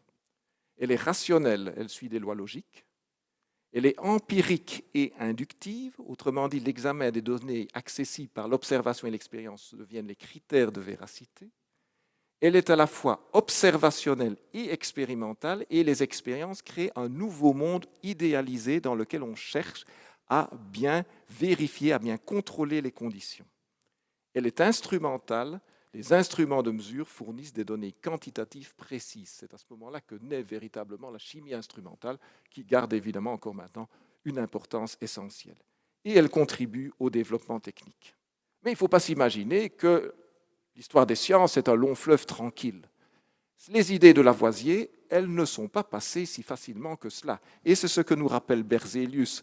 Elle est rationnelle, elle suit des lois logiques. Elle est empirique et inductive, autrement dit, l'examen des données accessibles par l'observation et l'expérience deviennent les critères de véracité. Elle est à la fois observationnelle et expérimentale, et les expériences créent un nouveau monde idéalisé dans lequel on cherche à bien vérifier, à bien contrôler les conditions. Elle est instrumentale, les instruments de mesure fournissent des données quantitatives précises. C'est à ce moment-là que naît véritablement la chimie instrumentale, qui garde évidemment encore maintenant une importance essentielle. Et elle contribue au développement technique. Mais il ne faut pas s'imaginer que l'histoire des sciences est un long fleuve tranquille. Les idées de Lavoisier, elles ne sont pas passées si facilement que cela. Et c'est ce que nous rappelle Berzelius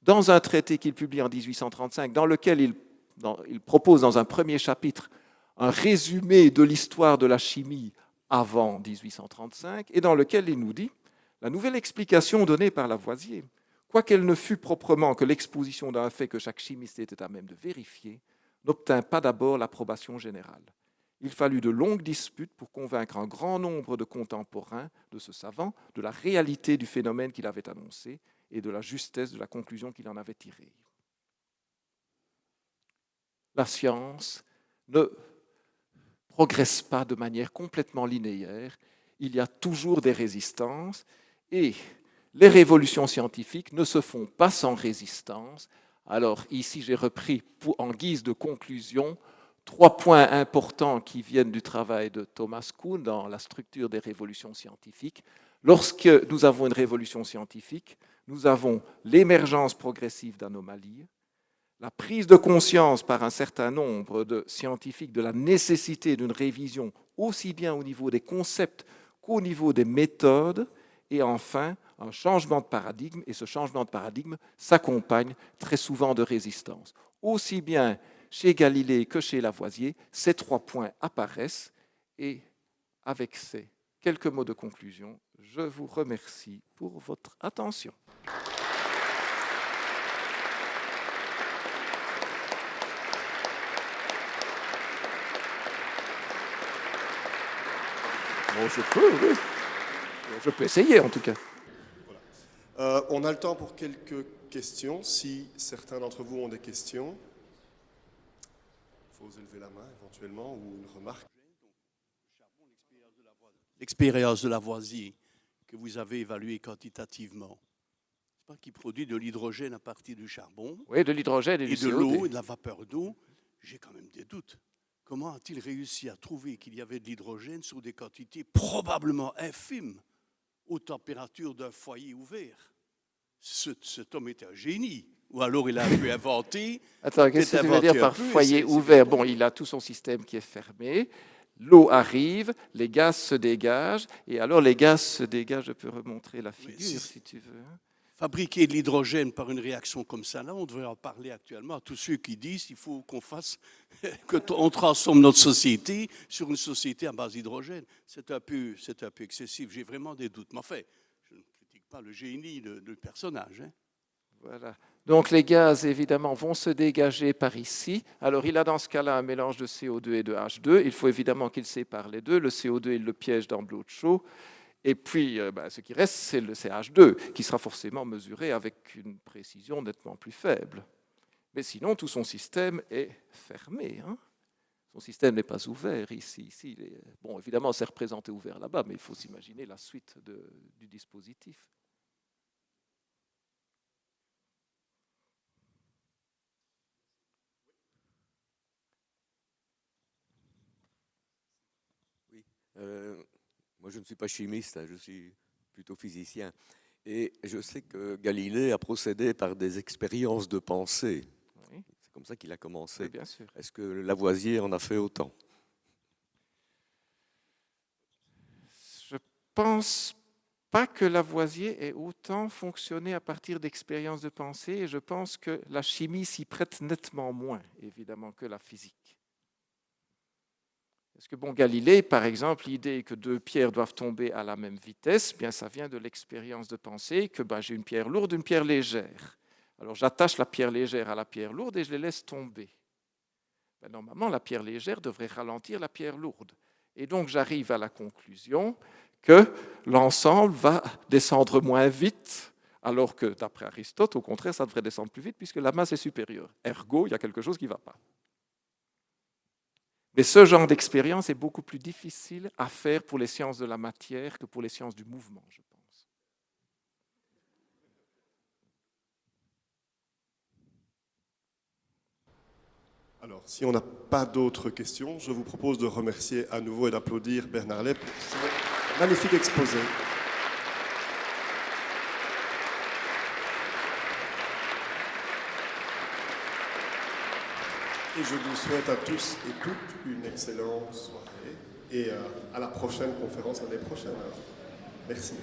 dans un traité qu'il publie en 1835, dans lequel il propose dans un premier chapitre un résumé de l'histoire de la chimie avant 1835, et dans lequel il nous dit « La nouvelle explication donnée par Lavoisier, quoiqu'elle ne fût proprement que l'exposition d'un fait que chaque chimiste était à même de vérifier, n'obtint pas d'abord l'approbation générale. Il fallut de longues disputes pour convaincre un grand nombre de contemporains de ce savant de la réalité du phénomène qu'il avait annoncé et de la justesse de la conclusion qu'il en avait tirée. » La science ne progresse pas de manière complètement linéaire. Il y a toujours des résistances et les révolutions scientifiques ne se font pas sans résistance. Alors ici, j'ai repris en guise de conclusion 3 points importants qui viennent du travail de Thomas Kuhn dans la structure des révolutions scientifiques. Lorsque nous avons une révolution scientifique, nous avons l'émergence progressive d'anomalies, la prise de conscience par un certain nombre de scientifiques de la nécessité d'une révision aussi bien au niveau des concepts qu'au niveau des méthodes, et enfin un changement de paradigme, et ce changement de paradigme s'accompagne très souvent de résistance. Aussi bien chez Galilée que chez Lavoisier, ces 3 points apparaissent, et avec ces quelques mots de conclusion, je vous remercie pour votre attention. Bon, je peux, oui. Je peux essayer en tout cas.
Voilà. On a le temps pour quelques questions. Si certains d'entre vous ont des questions, il faut élever la main éventuellement ou une remarque.
L'expérience de Lavoisier que vous avez évaluée quantitativement, c'est pas qu'il produit de l'hydrogène à partir du charbon,
oui, de l'hydrogène et
de l'eau et de la vapeur d'eau. J'ai quand même des doutes. Comment a-t-il réussi à trouver qu'il y avait de l'hydrogène sur des quantités probablement infimes aux températures d'un foyer ouvert? Cet homme est un génie. Ou alors il a pu inventer...
Attends, qu'est-ce que tu veux dire par foyer ouvert? Bon, il a tout son système qui est fermé. L'eau arrive, les gaz se dégagent. Et alors les gaz se dégagent, je peux remontrer la figure si tu veux.
Fabriquer de l'hydrogène par une réaction comme ça, là, on devrait en parler actuellement à tous ceux qui disent qu'il faut qu'on fasse, qu'on transforme notre société sur une société à base d'hydrogène. C'est un peu excessif, j'ai vraiment des doutes. Mais enfin, je ne critique pas le génie du personnage. Hein.
Voilà. Donc les gaz, évidemment, vont se dégager par ici. Alors il a dans ce cas-là un mélange de CO2 et de H2. Il faut évidemment qu'il sépare les deux. Le CO2, il le piège dans de l'eau chaude. Et puis, ce qui reste, c'est le CH2, qui sera forcément mesuré avec une précision nettement plus faible. Mais sinon, tout son système est fermé. Hein. Son système n'est pas ouvert ici. Bon, évidemment, c'est représenté ouvert là-bas, mais il faut s'imaginer la suite du dispositif.
Oui. Moi, je ne suis pas chimiste, hein, je suis plutôt physicien. Et je sais que Galilée a procédé par des expériences de pensée.
Oui.
C'est comme ça qu'il a commencé.
Oui, bien sûr.
Est-ce que Lavoisier en a fait autant?
Je ne pense pas que Lavoisier ait autant fonctionné à partir d'expériences de pensée, et je pense que la chimie s'y prête nettement moins, évidemment, que la physique. Parce que, bon, Galilée, par exemple, l'idée que deux pierres doivent tomber à la même vitesse, bien, ça vient de l'expérience de pensée que j'ai une pierre lourde, une pierre légère. Alors, j'attache la pierre légère à la pierre lourde et je les laisse tomber. Normalement, la pierre légère devrait ralentir la pierre lourde. Et donc, j'arrive à la conclusion que l'ensemble va descendre moins vite, alors que, d'après Aristote, au contraire, ça devrait descendre plus vite puisque la masse est supérieure. Ergo, il y a quelque chose qui ne va pas. Mais ce genre d'expérience est beaucoup plus difficile à faire pour les sciences de la matière que pour les sciences du mouvement, je pense.
Alors, si on n'a pas d'autres questions, je vous propose de remercier à nouveau et d'applaudir Bernard Ley pour ce magnifique exposé. Et je vous souhaite à tous et toutes une excellente soirée et à la prochaine conférence l'année prochaine. Merci.